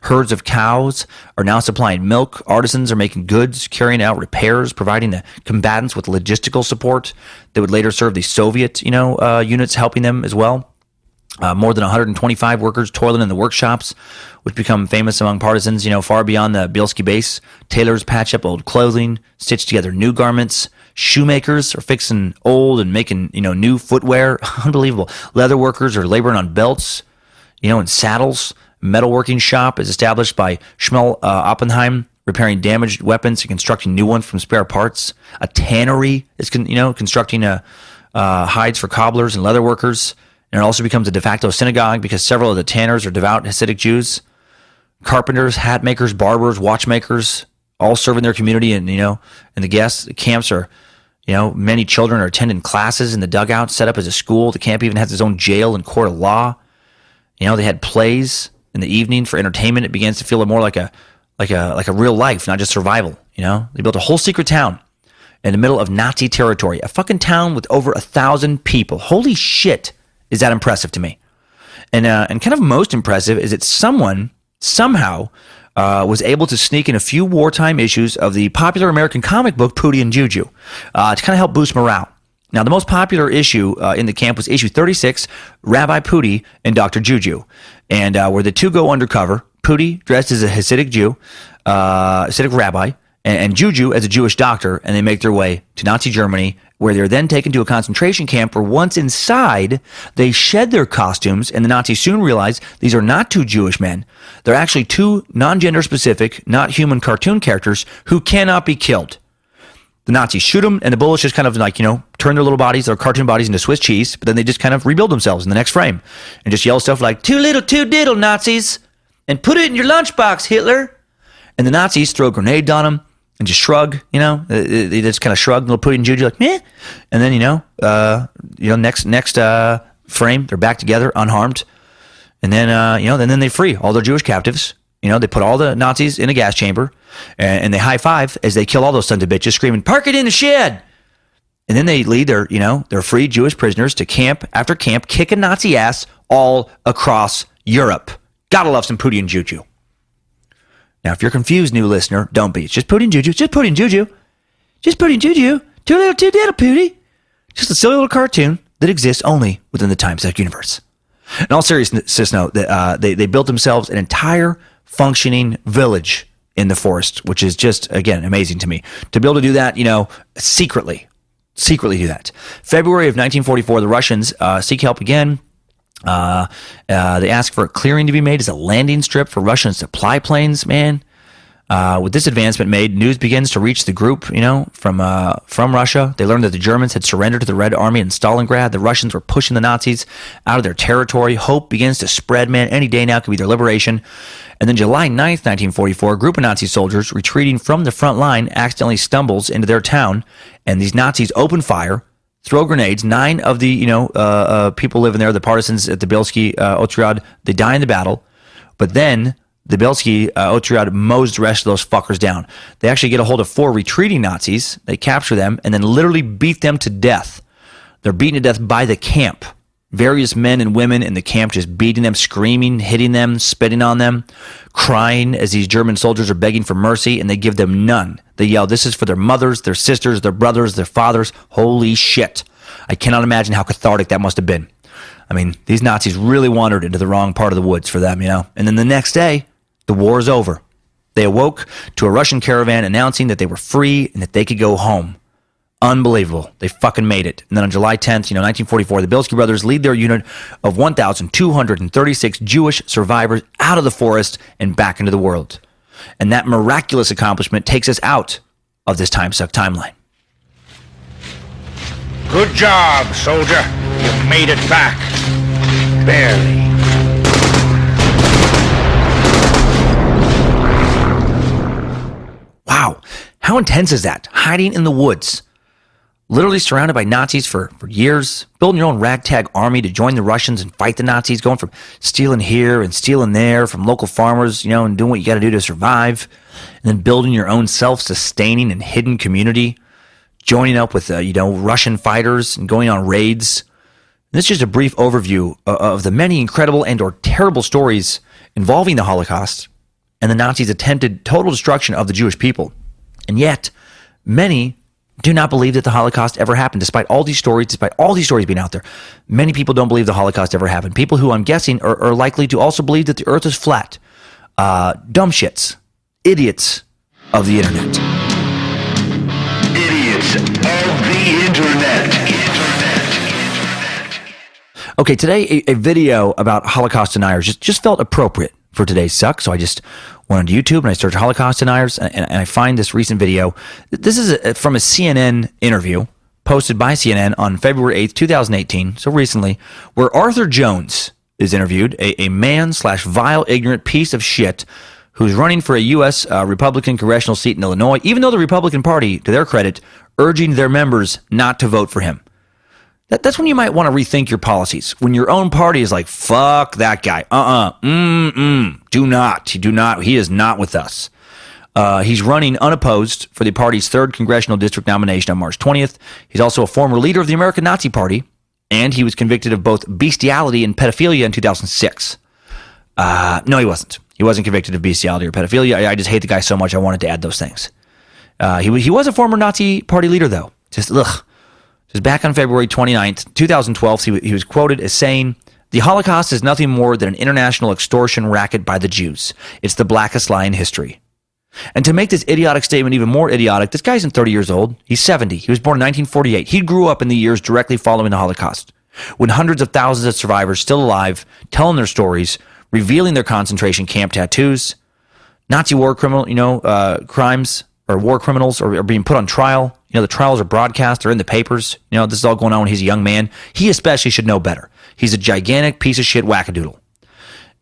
Speaker 1: Herds of cows are now supplying milk. Artisans are making goods, carrying out repairs, providing the combatants with logistical support that would later serve the Soviet, units helping them as well. More than 125 workers toiling in the workshops, which become famous among partisans, far beyond the Bielski base. Tailors patch up old clothing, stitch together new garments. Shoemakers are fixing old and making, new footwear. Unbelievable. Leather workers are laboring on belts, and saddles. Metalworking shop is established by Schmel Oppenheim, repairing damaged weapons and constructing new ones from spare parts. A tannery is, constructing hides for cobblers and leather workers. And it also becomes a de facto synagogue because several of the tanners are devout Hasidic Jews. Carpenters, hat makers, barbers, watchmakers, all serving their community, and and the guests. The camps are, Many children are attending classes in the dugout set up as a school. The camp even has its own jail and court of law. They had plays in the evening for entertainment. It begins to feel more like a real life, not just survival. They built a whole secret town in the middle of Nazi territory, a fucking town with over 1,000 people. Holy shit, is that impressive to me? And kind of most impressive is that someone somehow was able to sneak in a few wartime issues of the popular American comic book Pootie and Juju to kind of help boost morale. Now, the most popular issue in the camp was issue 36, Rabbi Pootie and Dr. Juju, and where the two go undercover. Pootie dressed as a Hasidic Jew, Hasidic rabbi, and Juju as a Jewish doctor, and they make their way to Nazi Germany, where they're then taken to a concentration camp where once inside, they shed their costumes, and the Nazis soon realize these are not two Jewish men. They're actually two non-gender specific, not human cartoon characters who cannot be killed. The Nazis shoot them, and the bullets just kind of turn their little bodies, their cartoon bodies into Swiss cheese, but then they just kind of rebuild themselves in the next frame and just yell stuff like, "Too little, too diddle, Nazis, and put it in your lunchbox, Hitler." And the Nazis throw grenades on them and just shrug, they just kind of shrug, little Pootie and Juju like, meh. And then, next frame, they're back together, unharmed. And then, then they free all their Jewish captives. They put all the Nazis in a gas chamber and they high five as they kill all those sons of bitches, screaming, "Park it in the shed." And then they lead their free Jewish prisoners to camp after camp, kicking Nazi ass all across Europe. Gotta love some Pootie and Juju. Now, if you're confused, new listener, don't be. It's just Pootie and Juju. Just Pootie and Juju. Just Pootie and Juju. Too little, too little, Pootie. Just a silly little cartoon that exists only within the Timesuck universe. In all seriousness, note that they built themselves an entire functioning village in the forest, which is just, again, amazing to me. To be able to do that, secretly do that. February of 1944, the Russians seek help again. They ask for a clearing to be made as a landing strip for Russian supply planes, man. With this advancement made, news begins to reach the group, from Russia. They learned that the Germans had surrendered to the Red Army in Stalingrad. The Russians were pushing the Nazis out of their territory. Hope begins to spread, man. Any day now could be their liberation. And then July 9th, 1944, a group of Nazi soldiers retreating from the front line accidentally stumbles into their town, and these Nazis open fire, throw grenades. 9 of the people living there, the partisans at the Bielski Otriad, they die in the battle. But then the Bielski Otriad mows the rest of those fuckers down. They actually get a hold of 4 retreating Nazis. They capture them and then literally beat them to death. They're beaten to death by the camp. Various men and women in the camp just beating them, screaming, hitting them, spitting on them, crying as these German soldiers are begging for mercy, and they give them none. They yell, this is for their mothers, their sisters, their brothers, their fathers. Holy shit. I cannot imagine how cathartic that must have been. I mean, these Nazis really wandered into the wrong part of the woods for them, And then the next day, the war is over. They awoke to a Russian caravan announcing that they were free and that they could go home. Unbelievable. They fucking made it. And then on July 10th, 1944, the Bielski Brothers lead their unit of 1,236 Jewish survivors out of the forest and back into the world. And that miraculous accomplishment takes us out of this Timesuck timeline.
Speaker 3: Good job, soldier. You made it back. Barely.
Speaker 1: Wow. How intense is that? Hiding in the woods. Literally surrounded by Nazis for years, building your own ragtag army to join the Russians and fight the Nazis, going from stealing here and stealing there from local farmers, and doing what you got to do to survive, and then building your own self-sustaining and hidden community, joining up with, Russian fighters and going on raids. And this is just a brief overview of the many incredible and or terrible stories involving the Holocaust and the Nazis' attempted total destruction of the Jewish people. And yet, many do not believe that the Holocaust ever happened, despite all these stories being out there. Many people don't believe the Holocaust ever happened. People who I'm guessing are likely to also believe that the earth is flat. Dumb shits. Idiots of the internet.
Speaker 2: Idiots of the internet.
Speaker 1: Okay, today a video about Holocaust deniers just felt appropriate for today's Suck, so I just went onto YouTube and I searched Holocaust deniers, and I find this recent video. This is from a CNN interview posted by CNN on February 8th, 2018, so recently, where Arthur Jones is interviewed, a man/vile, ignorant piece of shit who's running for a U.S. Republican congressional seat in Illinois, even though the Republican Party, to their credit, urging their members not to vote for him. That's when you might want to rethink your policies. When your own party is like, fuck that guy. Do not. He is not with us. He's running unopposed for the party's 3rd congressional district nomination on March 20th. He's also a former leader of the American Nazi Party, and he was convicted of both bestiality and pedophilia in 2006. No, he wasn't. He wasn't convicted of bestiality or pedophilia. I just hate the guy so much I wanted to add those things. He was a former Nazi Party leader, though. Just back on February 29th, 2012, he was quoted as saying, "The Holocaust is nothing more than an international extortion racket by the Jews. It's the blackest lie in history." And to make this idiotic statement even more idiotic, this guy isn't 30 years old. He's 70. He was born in 1948. He grew up in the years directly following the Holocaust, when hundreds of thousands of survivors still alive, telling their stories, revealing their concentration camp tattoos, Nazi war crimes or war criminals are being put on trial. The trials are broadcast. They're in the papers. This is all going on when he's a young man. He especially should know better. He's a gigantic piece of shit wackadoodle.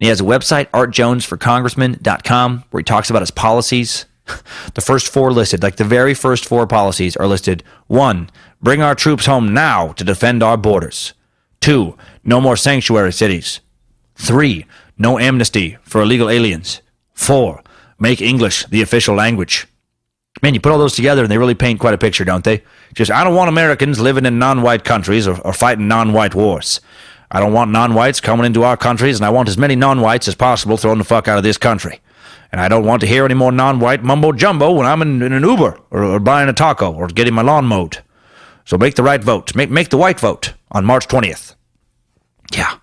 Speaker 1: He has a website, artjonesforcongressman.com, where he talks about his policies. The first 4 listed, like the very first 4 policies are listed. 1, bring our troops home now to defend our borders. 2, no more sanctuary cities. 3, no amnesty for illegal aliens. 4, make English the official language. Man, you put all those together and they really paint quite a picture, don't they? Just, I don't want Americans living in non-white countries or fighting non-white wars. I don't want non-whites coming into our countries, and I want as many non-whites as possible thrown the fuck out of this country. And I don't want to hear any more non-white mumbo-jumbo when I'm in an Uber or buying a taco or getting my lawn mowed. So make the right vote. Make the white vote on March 20th. Yeah.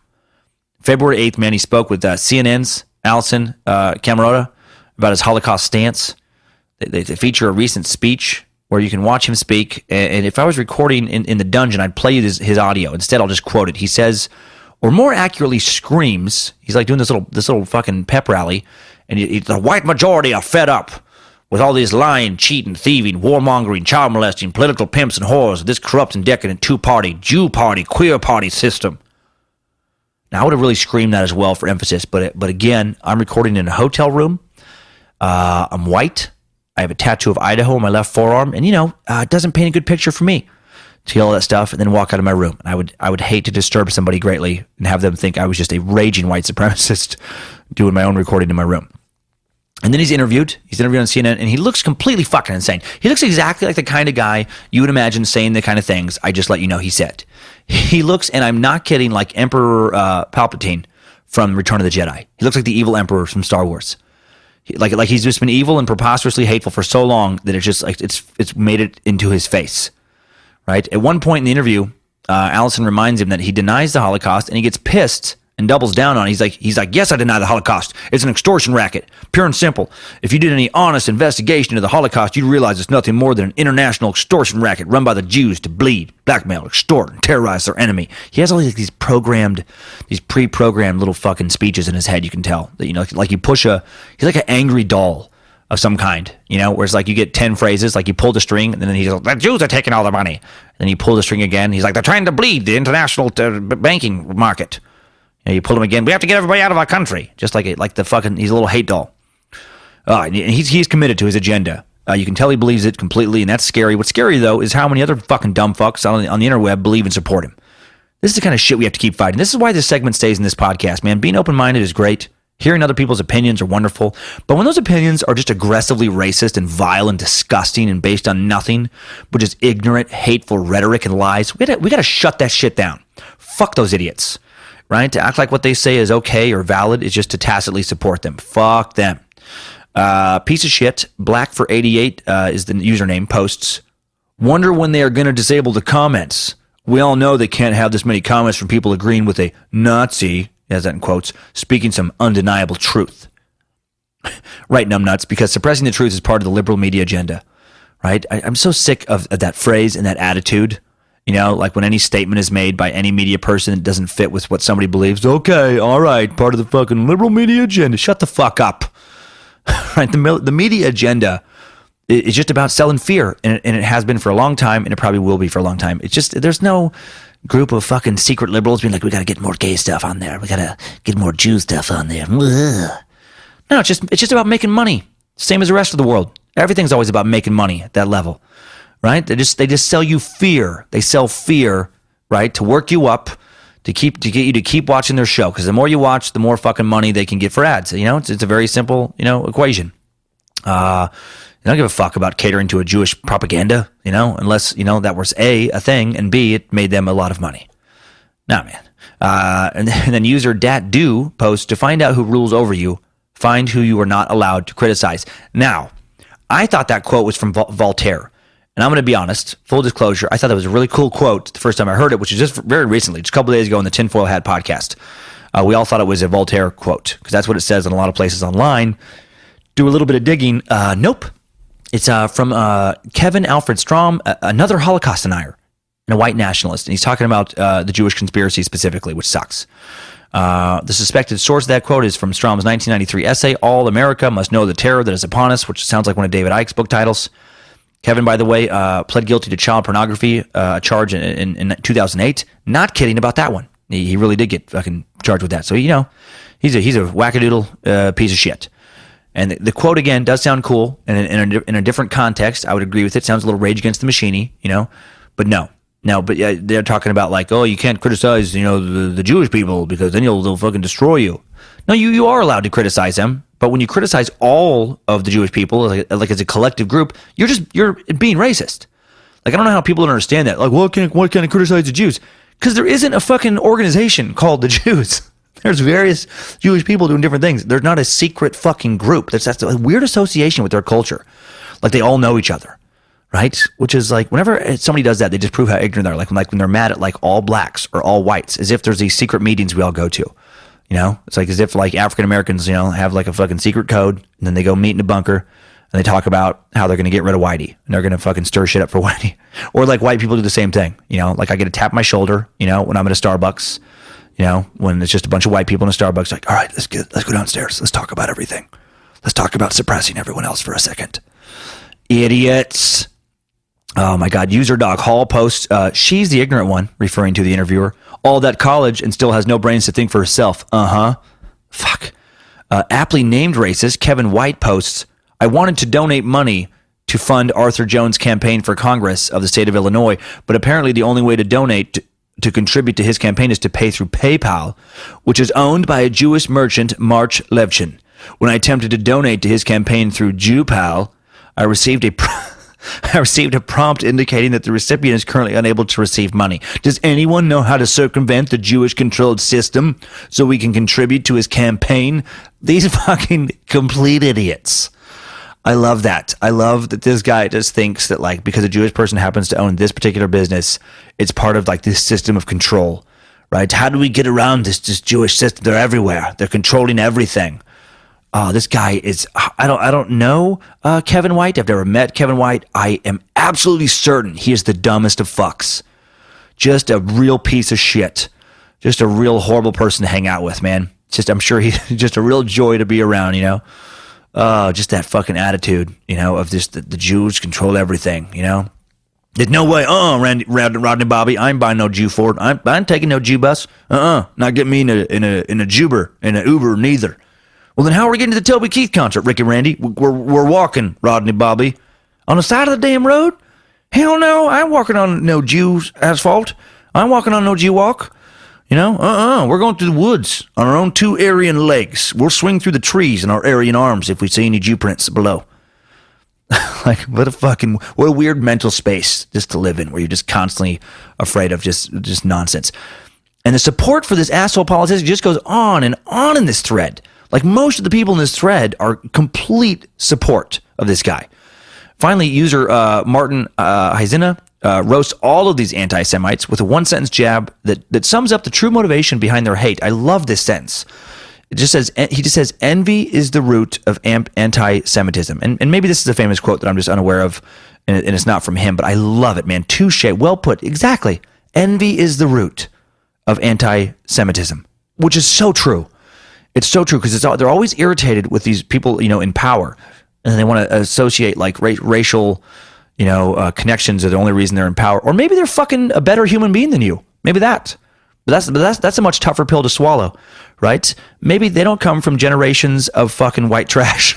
Speaker 1: February 8th, man, he spoke with CNN's Alison Camerota about his Holocaust stance. They feature a recent speech where you can watch him speak. And if I was recording in the dungeon, I'd play you his audio. Instead, I'll just quote it. He says, or more accurately screams, he's like doing this little fucking pep rally, and the white majority are fed up with all this lying, cheating, thieving, warmongering, child molesting, political pimps and whores of this corrupt and decadent 2-party, Jew party, queer party system. Now, I would have really screamed that as well for emphasis, but again, I'm recording in a hotel room. I'm white. I have a tattoo of Idaho on my left forearm, and it doesn't paint a good picture for me to yell all that stuff and then walk out of my room. And I would hate to disturb somebody greatly and have them think I was just a raging white supremacist doing my own recording in my room. And then he's interviewed. He's interviewed on CNN, and he looks completely fucking insane. He looks exactly like the kind of guy you would imagine saying the kind of things I just let you know he said. He looks, and I'm not kidding, like Emperor Palpatine from Return of the Jedi. He looks like the evil emperor from Star Wars. Like he's just been evil and preposterously hateful for so long that it's just like it's made it into his face, right? At one point in the interview, Allison reminds him that he denies the Holocaust, and he gets pissed and doubles down on it. He's like, yes, I deny the Holocaust. It's an extortion racket, pure and simple. If you did any honest investigation into the Holocaust, you'd realize it's nothing more than an international extortion racket run by the Jews to bleed, blackmail, extort, and terrorize their enemy. He has all these pre-programmed little fucking speeches in his head. You can tell that like he's like an angry doll of some kind, where it's like you get 10 phrases, like you pull the string, and then he's like, the Jews are taking all the money. And then you pull the string again. He's like, they're trying to bleed the international banking market. You pull him again. We have to get everybody out of our country. Just like the fucking, he's a little hate doll. And he's committed to his agenda. You can tell he believes it completely, and that's scary. What's scary, though, is how many other fucking dumb fucks on the interweb believe and support him. This is the kind of shit we have to keep fighting. This is why this segment stays in this podcast, man. Being open-minded is great. Hearing other people's opinions are wonderful. But when those opinions are just aggressively racist and vile and disgusting and based on nothing but just ignorant, hateful rhetoric and lies, we got to shut that shit down. Fuck those idiots. Right? To act like what they say is okay or valid is just to tacitly support them. Fuck them. Piece of shit. Black for 88 is the username. Posts. Wonder when they are going to disable the comments. We all know they can't have this many comments from people agreeing with a Nazi, as that in quotes, speaking some undeniable truth. Right, numbnuts, because suppressing the truth is part of the liberal media agenda. Right? I'm so sick of that phrase and that attitude. Like when any statement is made by any media person that doesn't fit with what somebody believes, okay, all right, part of the fucking liberal media agenda. Shut the fuck up. Right? The media agenda is just about selling fear, and it has been for a long time, and it probably will be for a long time. It's just, there's no group of fucking secret liberals being like, we got to get more gay stuff on there. We got to get more Jew stuff on there. Ugh. No, it's just about making money. Same as the rest of the world. Everything's always about making money at that level, right? They just sell you fear. They sell fear, right, to work you up, to get you to keep watching their show. Because the more you watch, the more fucking money they can get for ads. You know, it's a very simple, equation. They don't give a fuck about catering to a Jewish propaganda, unless, that was A, a thing, and B, it made them a lot of money. Nah, man. And then user DatDo posts, to find out who rules over you, find who you are not allowed to criticize. Now, I thought that quote was from Voltaire. And I'm going to be honest, full disclosure, I thought that was a really cool quote the first time I heard it, which is just very recently, just a couple of days ago in the Tinfoil Hat podcast. We all thought it was a Voltaire quote, because that's what it says in a lot of places online. Do a little bit of digging. Nope. It's from Kevin Alfred Strom, another Holocaust denier and a white nationalist. And he's talking about the Jewish conspiracy specifically, which sucks. The suspected source of that quote is from Strom's 1993 essay, All America Must Know the Terror That Is Upon Us, which sounds like one of David Icke's book titles. Kevin, by the way, pled guilty to child pornography charge in 2008. Not kidding about that one. He really did get fucking charged with that. So, he's a wackadoodle piece of shit. And the quote, again, does sound cool. And in a different context, I would agree with it. Sounds a little Rage Against the Machine-y, But no. But they're talking about like, oh, you can't criticize, the Jewish people because then they'll fucking destroy you. No, you are allowed to criticize them. But when you criticize all of the Jewish people, like as a collective group, you're being racist. Like, I don't know how people don't understand that. Like, why can't I criticize the Jews? Because there isn't a fucking organization called the Jews. There's various Jewish people doing different things. There's not a secret fucking group. That's a weird association with their culture. Like, they all know each other, right? Which is like, whenever somebody does that, they just prove how ignorant they are. Like when they're mad at like all blacks or all whites, as if there's these secret meetings we all go to. It's like as if like African Americans, have like a fucking secret code, and then they go meet in a bunker and they talk about how they're going to get rid of Whitey and they're going to fucking stir shit up for Whitey. Or like white people do the same thing, like I get to tap my shoulder, when I'm at a Starbucks, when it's just a bunch of white people in a Starbucks, like, all right, let's go downstairs. Let's talk about everything. Let's talk about suppressing everyone else for a second. Idiots. Oh my God. User Dog Hall posts, she's the ignorant one, referring to the interviewer. All that college and still has no brains to think for herself. Fuck. Aptly named racist Kevin White posts, I wanted to donate money to fund Arthur Jones' campaign for Congress of the state of Illinois, but apparently the only way to donate to contribute to his campaign is to pay through PayPal, which is owned by a Jewish merchant, March Levchin. When I attempted to donate to his campaign through JewPal, I received a prompt indicating that the recipient is currently unable to receive money. Does anyone know how to circumvent the Jewish-controlled system so we can contribute to his campaign? These fucking complete idiots. I love that. I love that this guy just thinks that, like, because a Jewish person happens to own this particular business, it's part of, like, this system of control, right? How do we get around this Jewish system? They're everywhere. They're controlling everything. This guy is, I don't know Kevin White. I've never met Kevin White. I am absolutely certain he is the dumbest of fucks. Just a real piece of shit. Just a real horrible person to hang out with, man. I'm sure he's just a real joy to be around, just that fucking attitude, of just the Jews control everything, There's no way, Rodney Bobby, I ain't buying no Jew Ford. I ain't taking no Jew bus. Not getting me in a Juber, in an Uber neither. Well, then how are we getting to the Toby Keith concert, Ricky Randy? We're walking, Rodney Bobby. On the side of the damn road? Hell no, I ain't walking on no Jew's asphalt. I ain't walking on no Jew walk. We're going through the woods on our own two Aryan legs. We'll swing through the trees in our Aryan arms if we see any Jew prints below. Like, what a weird mental space just to live in, where you're just constantly afraid of just nonsense. And the support for this asshole politician just goes on and on in this thread. Like, most of the people in this thread are complete support of this guy. Finally, user Martin Heizina roasts all of these anti-Semites with a one-sentence jab that sums up the true motivation behind their hate. I love this sentence. He just says, envy is the root of anti-Semitism. And maybe this is a famous quote that I'm just unaware of, and it's not from him, but I love it, man. Touche, well put. Exactly. Envy is the root of anti-Semitism, which is so true. It's so true, because they're always irritated with these people, in power, and they want to associate like racial, connections are the only reason they're in power, or maybe they're fucking a better human being than you. Maybe that. But that's a much tougher pill to swallow, right? Maybe they don't come from generations of fucking white trash,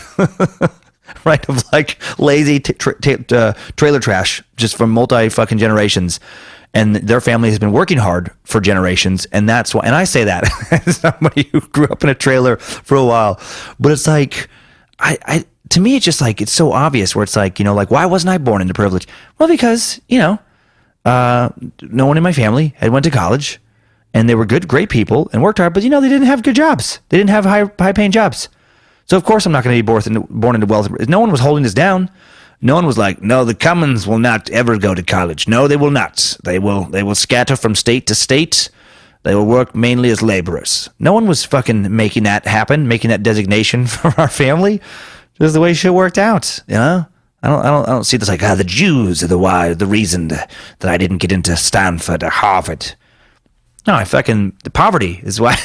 Speaker 1: right? Of like lazy trailer trash, just from multi fucking generations, and their family has been working hard for generations, and that's why. And I say that as somebody who grew up in a trailer for a while, but it's like, to me, it's just like, it's so obvious where it's like, like, why wasn't I born into privilege? Well, because no one in my family had went to college. And they were great people and worked hard, but they didn't have good jobs. They didn't have high paying jobs. So of course I'm not going to be born into wealth. No one was holding us down. No one was like, no, the Cummins will not ever go to college. No, they will not. They will scatter from state to state. They will work mainly as laborers. No one was fucking making that happen, making that designation for our family. Just the way shit worked out, I don't see this like, the Jews are the reason that I didn't get into Stanford or Harvard. No, the poverty is why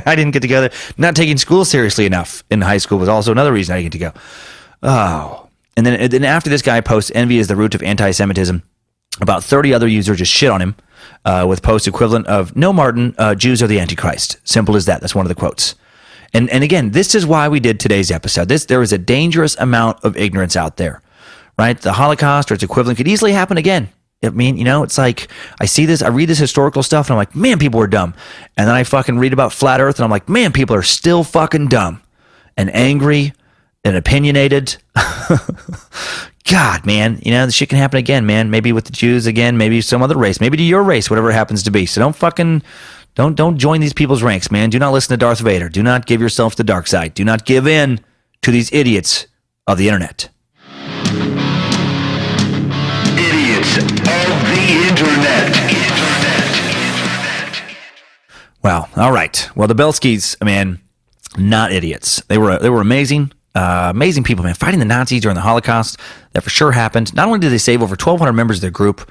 Speaker 1: I didn't get together. Not taking school seriously enough in high school was also another reason I didn't get to go. Oh. And then after this guy posts, envy is the root of anti-Semitism, about 30 other users just shit on him with posts equivalent of, no, Martin, Jews are the Antichrist. Simple as that. That's one of the quotes. And again, this is why we did today's episode. There is a dangerous amount of ignorance out there, right? The Holocaust or its equivalent could easily happen again. I mean, it's like, I read this historical stuff and I'm like, man, people are dumb. And then I fucking read about flat earth and I'm like, man, people are still fucking dumb and angry and opinionated. God, man, this shit can happen again, man. Maybe with the Jews again, maybe some other race, maybe to your race, whatever it happens to be. So don't join these people's ranks, man. Do not listen to Darth Vader. Do not give yourself to the dark side. Do not give in to these idiots of the internet.
Speaker 2: Of the internet.
Speaker 1: Wow. All right. Well, the Bielskis, man, not idiots. They were amazing, amazing people, man. Fighting the Nazis during the Holocaust, that for sure happened. Not only did they save over 1,200 members of their group,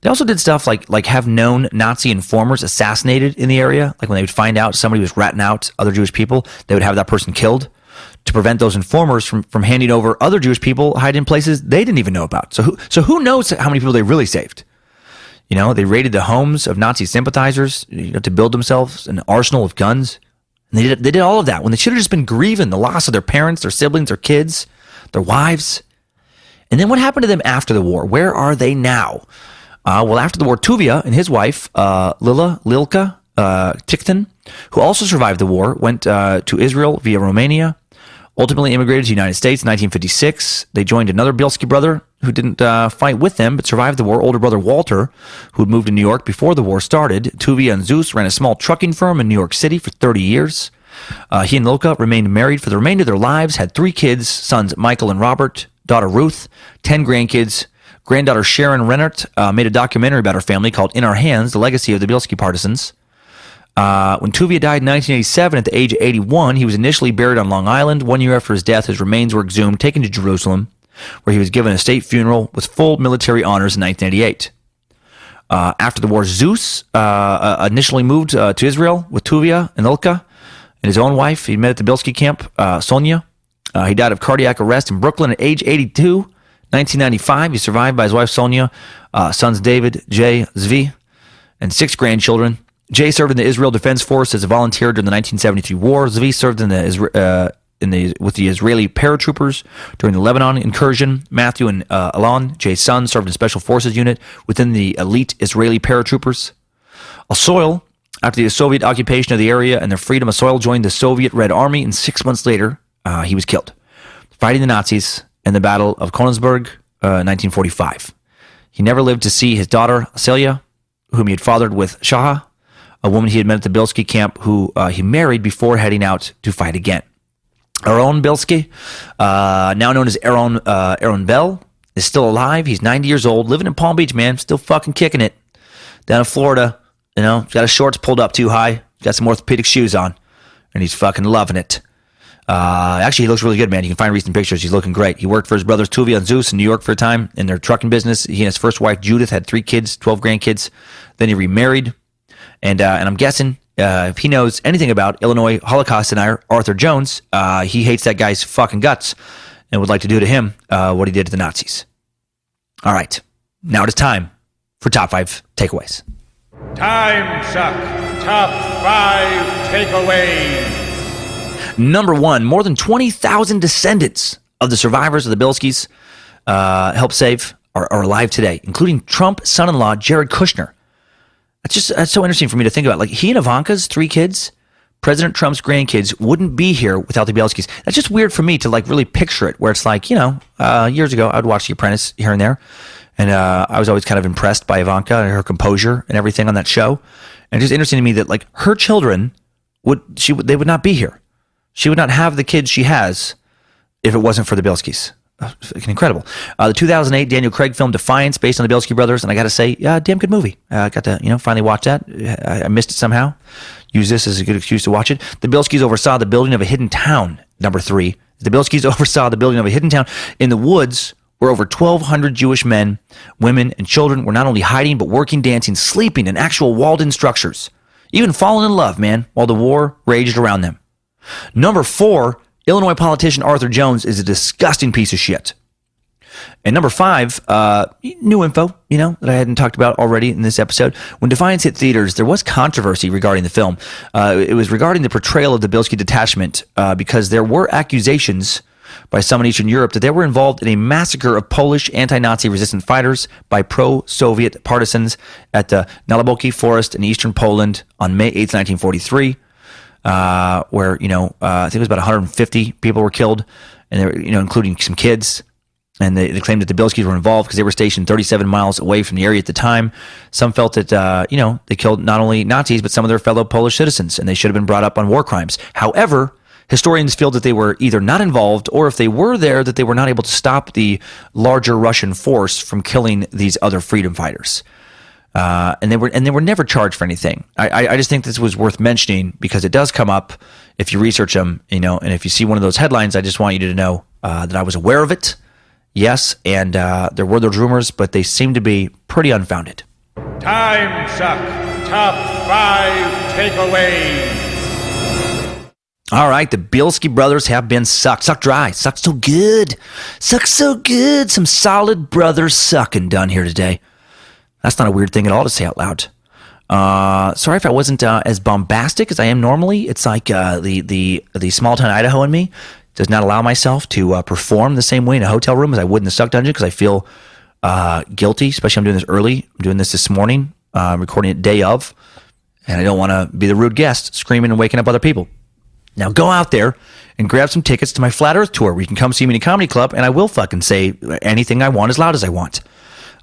Speaker 1: they also did stuff like have known Nazi informers assassinated in the area. Like when they would find out somebody was ratting out other Jewish people, they would have that person killed to prevent those informers from handing over other Jewish people hiding in places they didn't even know about. So who knows how many people they really saved? They raided the homes of Nazi sympathizers, to build themselves an arsenal of guns. And they did all of that when they should have just been grieving the loss of their parents, their siblings, their kids, their wives. And then what happened to them after the war? Where are they now? Well, after the war, Tuvia and his wife, Lilka Tikhtin, who also survived the war, went to Israel via Romania, ultimately immigrated to the United States in 1956. They joined another Bielski brother who didn't fight with them but survived the war, older brother Walter, who had moved to New York before the war started. Tuvia and Zeus ran a small trucking firm in New York City for 30 years. He and Lilka remained married for the remainder of their lives, had 3 kids, sons Michael and Robert, daughter Ruth, 10 grandkids. Granddaughter Sharon Rennert made a documentary about her family called In Our Hands, The Legacy of the Bielski Partisans. When Tuvia died in 1987 at the age of 81, he was initially buried on Long Island. 1 year after his death, his remains were exhumed, taken to Jerusalem, where he was given a state funeral with full military honors in 1988. After the war, Zeus initially moved to Israel with Tuvia and Ilka and his own wife. He met at the Bielski camp, Sonia. He died of cardiac arrest in Brooklyn at age 82. 1995, he survived by his wife Sonia, sons David, Jay, Zvi, and 6 grandchildren. Jay served in the Israel Defense Force as a volunteer during the 1973 war. Zvi served with the Israeli paratroopers during the Lebanon incursion. Matthew and Alon, Jay's son, served in Special Forces unit within the elite Israeli paratroopers. Asoil, after the Soviet occupation of the area and their freedom, Asoil joined the Soviet Red Army, and 6 months later, he was killed, fighting the Nazis in the Battle of Königsberg, 1945. He never lived to see his daughter, Celia, whom he had fathered with Shaha, a woman he had met at the Bielski camp, who he married before heading out to fight again. Aaron Bielski, now known as Aaron Bell, is still alive. He's 90 years old, living in Palm Beach, man, still fucking kicking it. Down in Florida, he's got his shorts pulled up too high, got some orthopedic shoes on, and he's fucking loving it. Actually, he looks really good, man. You can find recent pictures. He's looking great. He worked for his brothers Tuvia and Zeus in New York for a time in their trucking business. He and his first wife Judith had 3 kids, 12 grandkids. Then he remarried. And I'm guessing if he knows anything about Illinois Holocaust denier Arthur Jones, he hates that guy's fucking guts and would like to do to him what he did to the Nazis. All right. Now it is time for Top 5 Takeaways.
Speaker 3: Timesuck Top 5 Takeaways.
Speaker 1: Number one, more than 20,000 descendants of the survivors of the Bielskis helped save are alive today, including Trump son-in-law Jared Kushner. That's so interesting for me to think about. Like, he and Ivanka's 3 kids, President Trump's grandkids, wouldn't be here without the Bielskis. That's just weird for me to like really picture it, where it's like, years ago I would watch The Apprentice here and there, and I was always kind of impressed by Ivanka and her composure and everything on that show. And it's just interesting to me that like her children they would not be here. She would not have the kids she has if it wasn't for the Bielskis. Incredible. The 2008 Daniel Craig film Defiance, based on the Bielski Brothers, and I got to say, damn good movie. I got to finally watch that. I missed it somehow. Use this as a good excuse to watch it. The Bielskis oversaw the building of a hidden town. Number 3. The Bielskis oversaw the building of a hidden town in the woods where over 1,200 Jewish men, women, and children were not only hiding but working, dancing, sleeping in actual walled-in structures, even falling in love, man, while the war raged around them. Number 4, Illinois politician Arthur Jones is a disgusting piece of shit. And number 5, new info, that I hadn't talked about already in this episode. When Defiance hit theaters, there was controversy regarding the film. It was regarding the portrayal of the Bielski detachment because there were accusations by some in Eastern Europe that they were involved in a massacre of Polish anti-Nazi resistant fighters by pro-Soviet partisans at the Nalaboki Forest in eastern Poland on May 8th, 1943. Where I think it was about 150 people were killed, and they were, including some kids. And they claimed that the Bielskis were involved because they were stationed 37 miles away from the area at the time. Some felt that they killed not only Nazis but some of their fellow Polish citizens, and they should have been brought up on war crimes. However, historians feel that they were either not involved, or if they were there, that they were not able to stop the larger Russian force from killing these other freedom fighters. And they were never charged for anything. I just think this was worth mentioning because it does come up if you research them, and if you see one of those headlines, I just want you to know that I was aware of it. Yes, and there were those rumors, but they seem to be pretty unfounded.
Speaker 3: Timesuck Top 5 Takeaways.
Speaker 1: All right, the Bielski Brothers have been sucked. Sucked dry. Sucked so good. Sucked so good. Some solid brothers sucking done here today. That's not a weird thing at all to say out loud. Sorry if I wasn't as bombastic as I am normally. It's like the small town Idaho in me does not allow myself to perform the same way in a hotel room as I would in the Suck Dungeon because I feel guilty, especially I'm doing this early. I'm doing this morning, recording it day of, and I don't want to be the rude guest screaming and waking up other people. Now go out there and grab some tickets to my Flat Earth tour where you can come see me in a comedy club and I will fucking say anything I want as loud as I want.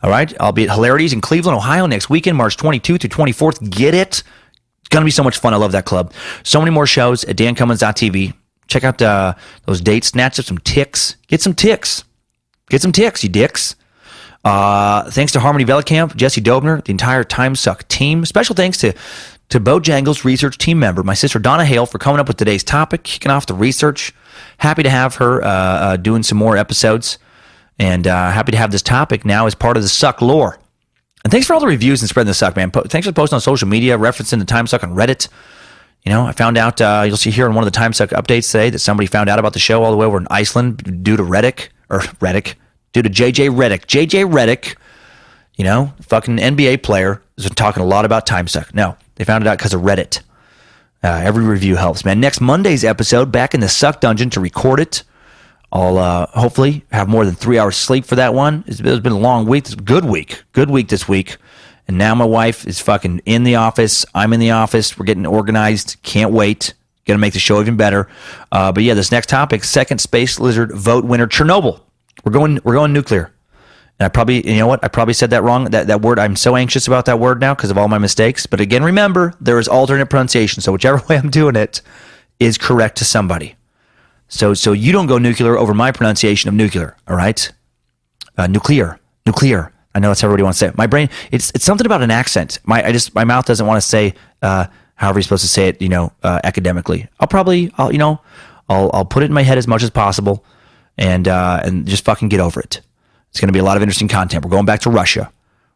Speaker 1: All right, I'll be at Hilarities in Cleveland, Ohio next weekend, March 22th through 24th. Get it? It's going to be so much fun. I love that club. So many more shows at dancummins.tv. Check out those dates. Snatch up some ticks. Get some ticks. Get some ticks, you dicks. Thanks to Harmony Velicamp, Jesse Dobner, the entire Timesuck team. Special thanks to Bojangles research team member, my sister Donna Hale, for coming up with today's topic, kicking off the research. Happy to have her doing some more episodes. And happy to have this topic now as part of the Suck lore. And thanks for all the reviews and spreading the Suck, man. Thanks for posting on social media, referencing the Timesuck on Reddit. I found out, you'll see here in one of the Timesuck updates today that somebody found out about the show all the way over in Iceland due to due to JJ Redick. JJ Redick, fucking NBA player, is talking a lot about Timesuck. No, they found it out because of Reddit. Every review helps, man. Next Monday's episode, back in the Suck Dungeon to record it. I'll hopefully have more than 3 hours sleep for that one. It's been a long week. It's a good week this week. And now my wife is fucking in the office. I'm in the office. We're getting organized. Can't wait. Gonna make the show even better. But yeah, this next topic, second Space Lizard vote winner, Chernobyl. We're going nuclear. And I probably said that wrong. That word, I'm so anxious about that word now because of all my mistakes. But again, remember, there is alternate pronunciation. So whichever way I'm doing it is correct to somebody. So you don't go nuclear over my pronunciation of nuclear, all right? Nuclear. I know that's how everybody wants to say it. My brain, it's something about an accent. My mouth doesn't want to say however you're supposed to say it, academically. I'll put it in my head as much as possible and just fucking get over it. It's going to be a lot of interesting content. We're going back to Russia.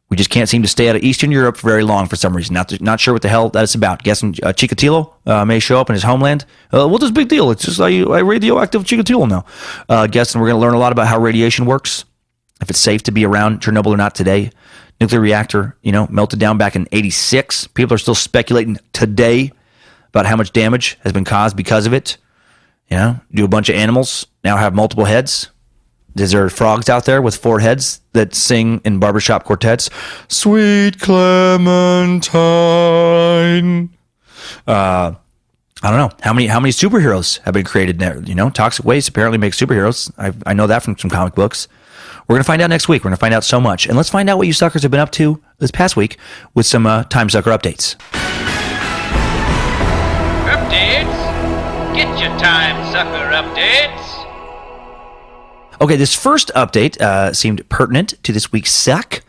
Speaker 1: We just can't seem to stay out of Eastern Europe for very long for some reason. Not sure what the hell that's about. Guessing Chikatilo may show up in his homeland. What's this big deal? It's just I radioactive Chikatilo now. Guessing we're going to learn a lot about how radiation works, if it's safe to be around Chernobyl or not today. nuclear reactor, melted down back in 86. People are still speculating today about how much damage has been caused because of it. Do a bunch of animals now have multiple heads? Is there frogs out there with 4 heads that sing in barbershop quartets? Sweet Clementine. I don't know how many superheroes have been created there. Toxic waste apparently makes superheroes. I know that from some comic books. We're going to find out next week. We're going to find out so much. And let's find out what you suckers have been up to this past week with some Timesucker updates.
Speaker 4: Updates? Get your Timesucker updates.
Speaker 1: Okay, this first update seemed pertinent to this week's Suck.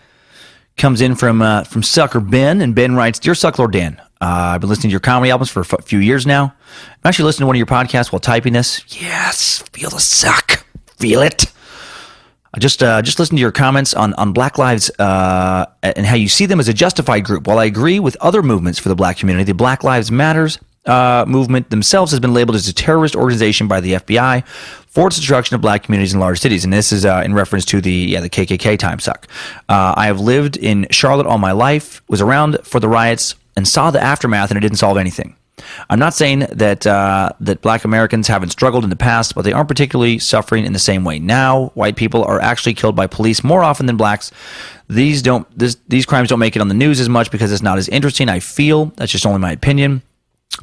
Speaker 1: Comes in from Sucker Ben, and Ben writes, Dear Sucklord Dan, I've been listening to your comedy albums for a few years now. I'm actually listening to one of your podcasts while typing this. Yes, feel the suck. Feel it. I just listened to your comments on Black Lives and how you see them as a justified group. While I agree with other movements for the black community, the Black Lives Matters movement themselves has been labeled as a terrorist organization by the FBI for its destruction of black communities in large cities. And this is in reference to the KKK Timesuck. I have lived in Charlotte all my life, was around for the riots, and saw the aftermath, and it didn't solve anything. I'm not saying that black Americans haven't struggled in the past, but they aren't particularly suffering in the same way now. White people are actually killed by police more often than blacks. These crimes don't make it on the news as much because it's not as interesting, I feel. That's just only my opinion.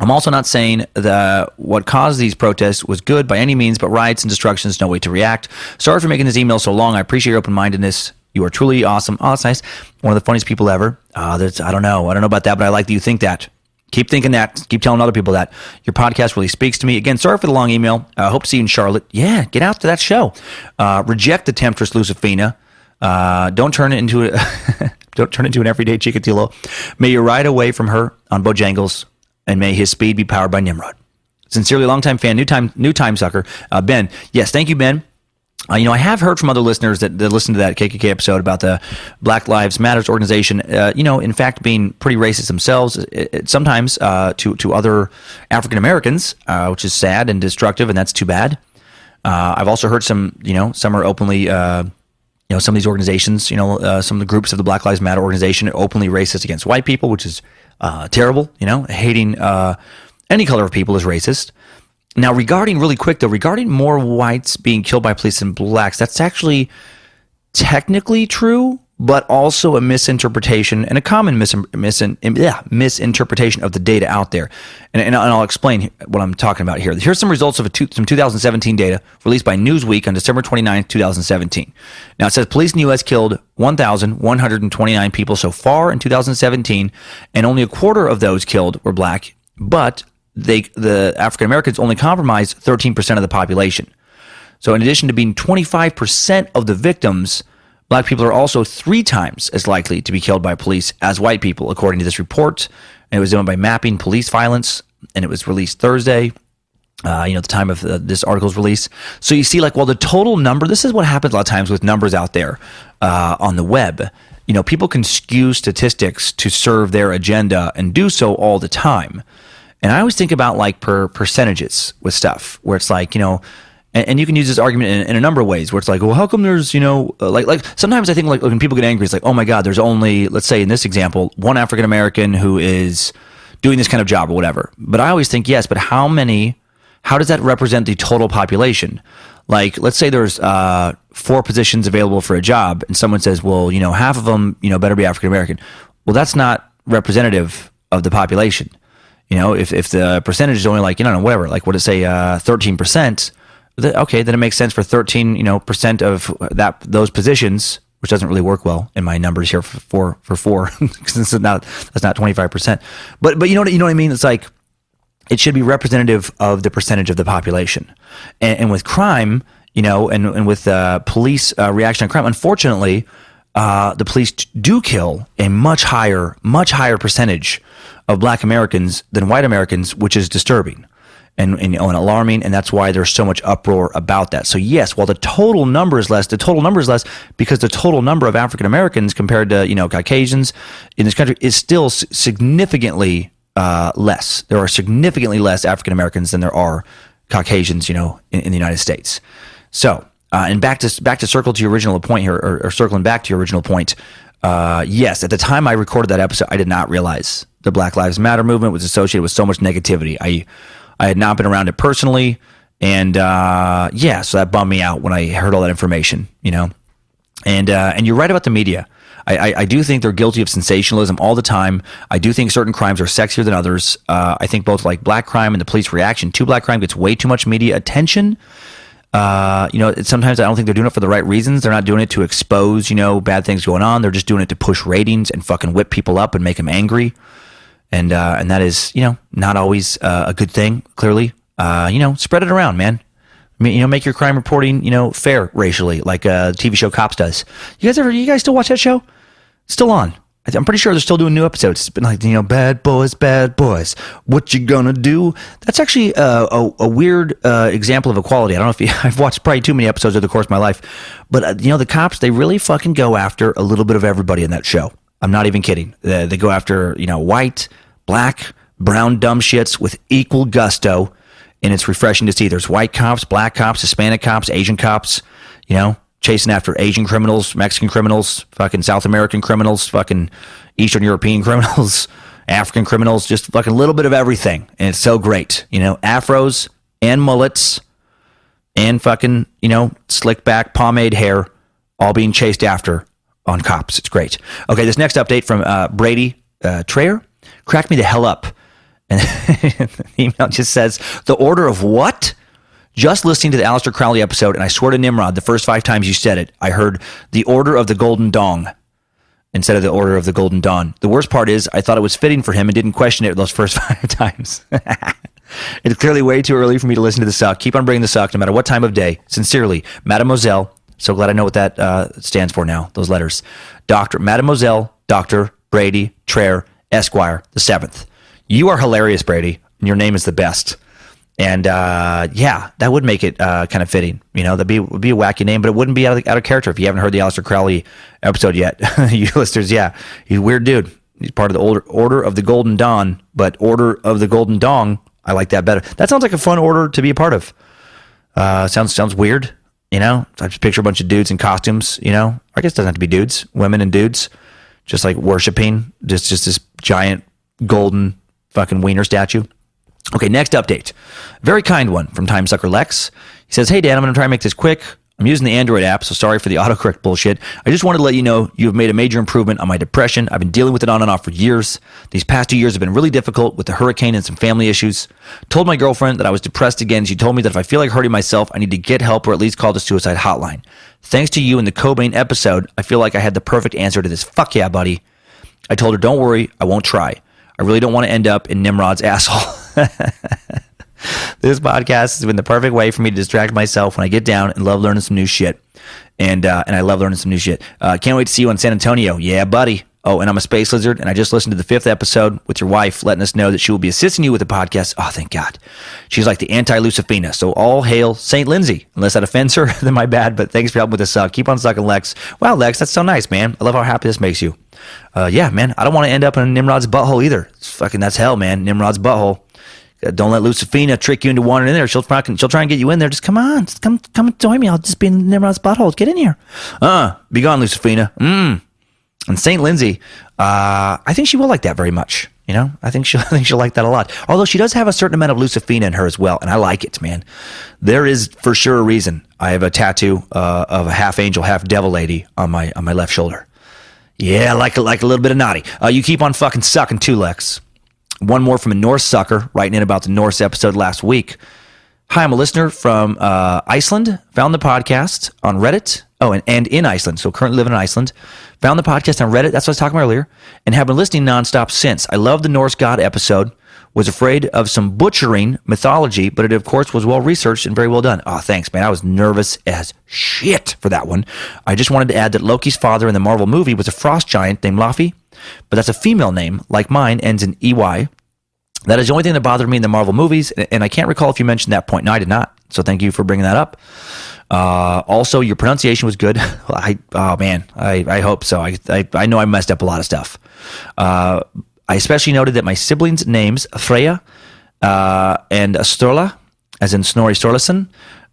Speaker 1: I'm also not saying that what caused these protests was good by any means, but riots and destruction is no way to react. Sorry for making this email so long. I appreciate your open-mindedness. You are truly awesome. Oh, that's nice. One of the funniest people ever. I don't know about that, but I like that you think that. Keep thinking that. Keep telling other people that. Your podcast really speaks to me. Again, sorry for the long email. Hope to see you in Charlotte. Yeah, get out to that show. Reject the temptress Lucifina. Don't turn it into an everyday Chikatilo. May you ride away from her on Bojangles, and may his speed be powered by Nimrod. Sincerely, longtime fan, new time sucker, Ben. Yes, thank you, Ben. I have heard from other listeners that listened to that KKK episode about the Black Lives Matters organization, in fact, being pretty racist themselves, sometimes to other African Americans, which is sad and destructive, and that's too bad. I've also heard some are openly, some of these organizations, some of the groups of the Black Lives Matter organization are openly racist against white people, which is terrible. Hating any color of people is racist. Now, regarding more whites being killed by police than blacks, that's actually technically true, but also a misinterpretation and a common misinterpretation of the data out there. And I'll explain what I'm talking about here. Here's some results of some 2017 data released by Newsweek on December 29, 2017. Now, it says police in the U.S. killed 1,129 people so far in 2017, and only a quarter of those killed were black, but the African Americans only comprised 13% of the population. So in addition to being 25% of the victims, black people are also 3 times as likely to be killed by police as white people, according to this report. And it was done by Mapping Police Violence, and it was released Thursday, the time of this article's release. So you see, the total number, this is what happens a lot of times with numbers out there on the web. People can skew statistics to serve their agenda and do so all the time. And I always think about percentages with stuff where it's and you can use this argument in a number of ways where it's well, how come there's, sometimes I think when people get angry, it's oh my God, there's only, let's say in this example, one African American who is doing this kind of job or whatever. But I always think, yes, but how does that represent the total population? Let's say there's 4 positions available for a job and someone says, well, half of them, better be African American. Well, that's not representative of the population. If the percentage is only whatever, what did it say, 13%, okay, then it makes sense for 13%, of those positions, which doesn't really work well in my numbers here for 4, because that's not 25%. But you know what I mean? It's it should be representative of the percentage of the population. And with crime, and with police reaction on crime, unfortunately, the police do kill a much higher percentage of black Americans than white Americans, which is disturbing and alarming, and that's why there's so much uproar about that. So yes, while the total number is less because the total number of African Americans compared to Caucasians in this country is still significantly less. There are significantly less African Americans than there are Caucasians, in the United States. So. And back to circle to your original point here, or circling back to your original point. Yes, at the time I recorded that episode, I did not realize the Black Lives Matter movement was associated with so much negativity. I had not been around it personally, and so that bummed me out when I heard all that information, And you're right about the media. I do think they're guilty of sensationalism all the time. I do think certain crimes are sexier than others. I think both like black crime and the police reaction to black crime gets way too much media attention. Sometimes I don't think they're doing it for the right reasons. They're not doing it to expose, bad things going on. They're just doing it to push ratings and fucking whip people up and make them angry. And that is, not always a good thing, clearly. Spread it around, man. I mean, make your crime reporting, fair racially, like the TV show Cops does. You guys still watch that show? Still on. I'm pretty sure they're still doing new episodes. It's been like, bad boys, what you gonna do? That's actually a weird example of equality. I don't know if I've watched probably too many episodes over the course of my life, but the Cops, they really fucking go after a little bit of everybody in that show. I'm not even kidding. They go after, white, black, brown dumb shits with equal gusto, and it's refreshing to see. There's white cops, black cops, Hispanic cops, Asian cops, chasing after Asian criminals, Mexican criminals, fucking South American criminals, fucking Eastern European criminals, African criminals, just fucking a little bit of everything. And it's so great. Afros and mullets and fucking, slick back pomade hair all being chased after on Cops. It's great. Okay, this next update from Brady Trayer cracked me the hell up. And the email just says, the order of what? Just listening to the Aleister Crowley episode, and I swear to Nimrod, the first 5 times you said it, I heard the Order of the Golden Dong instead of the Order of the Golden Dawn. The worst part is I thought it was fitting for him and didn't question it those first 5 times. It's clearly way too early for me to listen to the suck. Keep on bringing the suck no matter what time of day. Sincerely, Mademoiselle. So glad I know what that stands for now, those letters. Mademoiselle, Dr. Brady Trayer, Esquire, the 7th. You are hilarious, Brady, and your name is the best. And that would make it kind of fitting. Would be a wacky name, but it wouldn't be out of character if you haven't heard the Aleister Crowley episode yet. You listeners, he's a weird dude. He's part of the Order of the Golden Dawn, but Order of the Golden Dong, I like that better. That sounds like a fun order to be a part of. Sounds weird, I just picture a bunch of dudes in costumes, I guess it doesn't have to be dudes, women and dudes, just like worshiping, just this giant golden fucking wiener statue. Okay, next update. Very kind one from Timesucker Lex. He says, hey, Dan, I'm going to try and make this quick. I'm using the Android app, so sorry for the autocorrect bullshit. I just wanted to let you know you have made a major improvement on my depression. I've been dealing with it on and off for years. These past 2 years have been really difficult with the hurricane and some family issues. Told my girlfriend that I was depressed again. She told me that if I feel like hurting myself, I need to get help or at least call the suicide hotline. Thanks to you and the Cobain episode, I feel like I had the perfect answer to this. Fuck yeah, buddy. I told her, don't worry, I won't try. I really don't want to end up in Nimrod's asshole. This podcast has been the perfect way for me to distract myself when I get down and love learning some new shit. And I love learning some new shit. Can't wait to see you in San Antonio. Yeah, buddy. Oh, and I'm a space lizard, and I just listened to the 5th episode with your wife, letting us know that she will be assisting you with the podcast. Oh, thank God. She's like the anti-Lucifina, so all hail St. Lindsay. Unless that offends her, then my bad, but thanks for helping with the suck. Keep on sucking, Lex. Wow, Lex, that's so nice, man. I love how happy this makes you. Yeah, man, I don't want to end up in Nimrod's butthole either. That's hell, man. Nimrod's butthole. Don't let Lucifina trick you into wandering in there. She'll try and get you in there. Just come on. Just come and join me. I'll just be in Nimrod's butthole. Get in here. Be gone, Lucifina. And St. Lindsay, I think she will like that very much. I think she'll like that a lot. Although she does have a certain amount of Lucifina in her as well, and I like it, man. There is for sure a reason I have a tattoo of a half angel, half devil lady on my left shoulder. Yeah, like a little bit of naughty. You keep on fucking sucking too, Lex. One more from a Norse sucker writing in about the Norse episode last week. Hi, I'm a listener from Iceland. Found the podcast on Reddit. Oh, and in Iceland. So currently living in Iceland. Found the podcast on Reddit. That's what I was talking about earlier. And have been listening nonstop since. I love the Norse God episode. Was afraid of some butchering mythology, but it, of course, was well-researched and very well done. Oh, thanks, man. I was nervous as shit for that one. I just wanted to add that Loki's father in the Marvel movie was a frost giant named Laufey, but that's a female name, like mine, ends in EY. That is the only thing that bothered me in the Marvel movies, and I can't recall if you mentioned that point. No, I did not. So thank you for bringing that up. Also, your pronunciation was good. I hope so. I know I messed up a lot of stuff. I especially noted that my siblings' names, Freya and Sturla, as in Snorri Sturluson,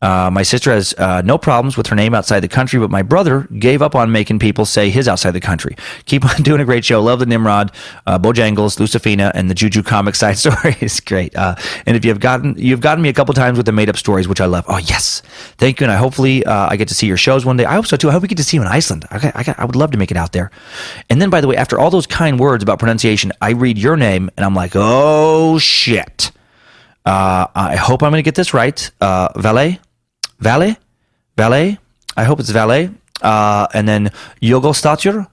Speaker 1: My sister has no problems with her name outside the country, but my brother gave up on making people say his outside the country. Keep on doing a great show. Love the Nimrod, Bojangles, Lucifina, and the Juju comic side stories. Great. And if you've gotten me a couple times with the made up stories, which I love. Oh yes, thank you. And hopefully I get to see your shows one day. I hope so too. I hope we get to see you in Iceland. I would love to make it out there. And then, by the way, after all those kind words about pronunciation, I read your name and I'm like, oh shit. I hope I'm going to get this right. Valet. I hope it's Valet. And then Jogelstature.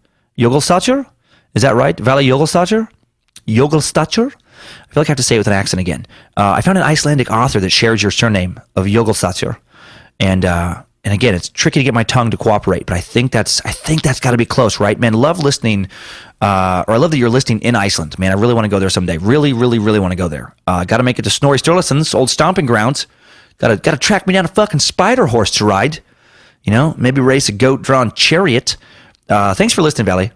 Speaker 1: Is that right? Valet Jogelstature? I feel like I have to say it with an accent again. I found an Icelandic author that shares your surname of Jogelstature. And again, it's tricky to get my tongue to cooperate, but I think that's got to be close, right? Man, love listening, or I love that you're listening in Iceland. Man, I really want to go there someday. Really, really, really want to go there. Got to make it to Snorri Sturluson's old stomping grounds. Got to track me down a fucking spider horse to ride. You know, maybe race a goat-drawn chariot. Thanks for listening, Valley.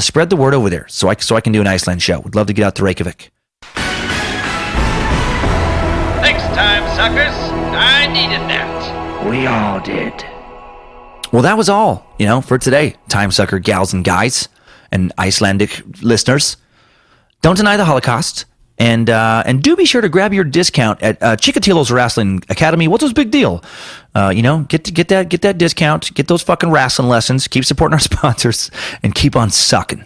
Speaker 1: Spread the word over there so I can do an Iceland show. Would love to get out to Reykjavik.
Speaker 4: Next time, suckers. I needed that.
Speaker 2: We all did.
Speaker 1: Well, that was all, for today. Time sucker gals and guys and Icelandic listeners. Don't deny the Holocaust. And do be sure to grab your discount at Chikatilo's Wrestling Academy. What's this big deal? Get that discount. Get those fucking wrestling lessons. Keep supporting our sponsors and keep on sucking.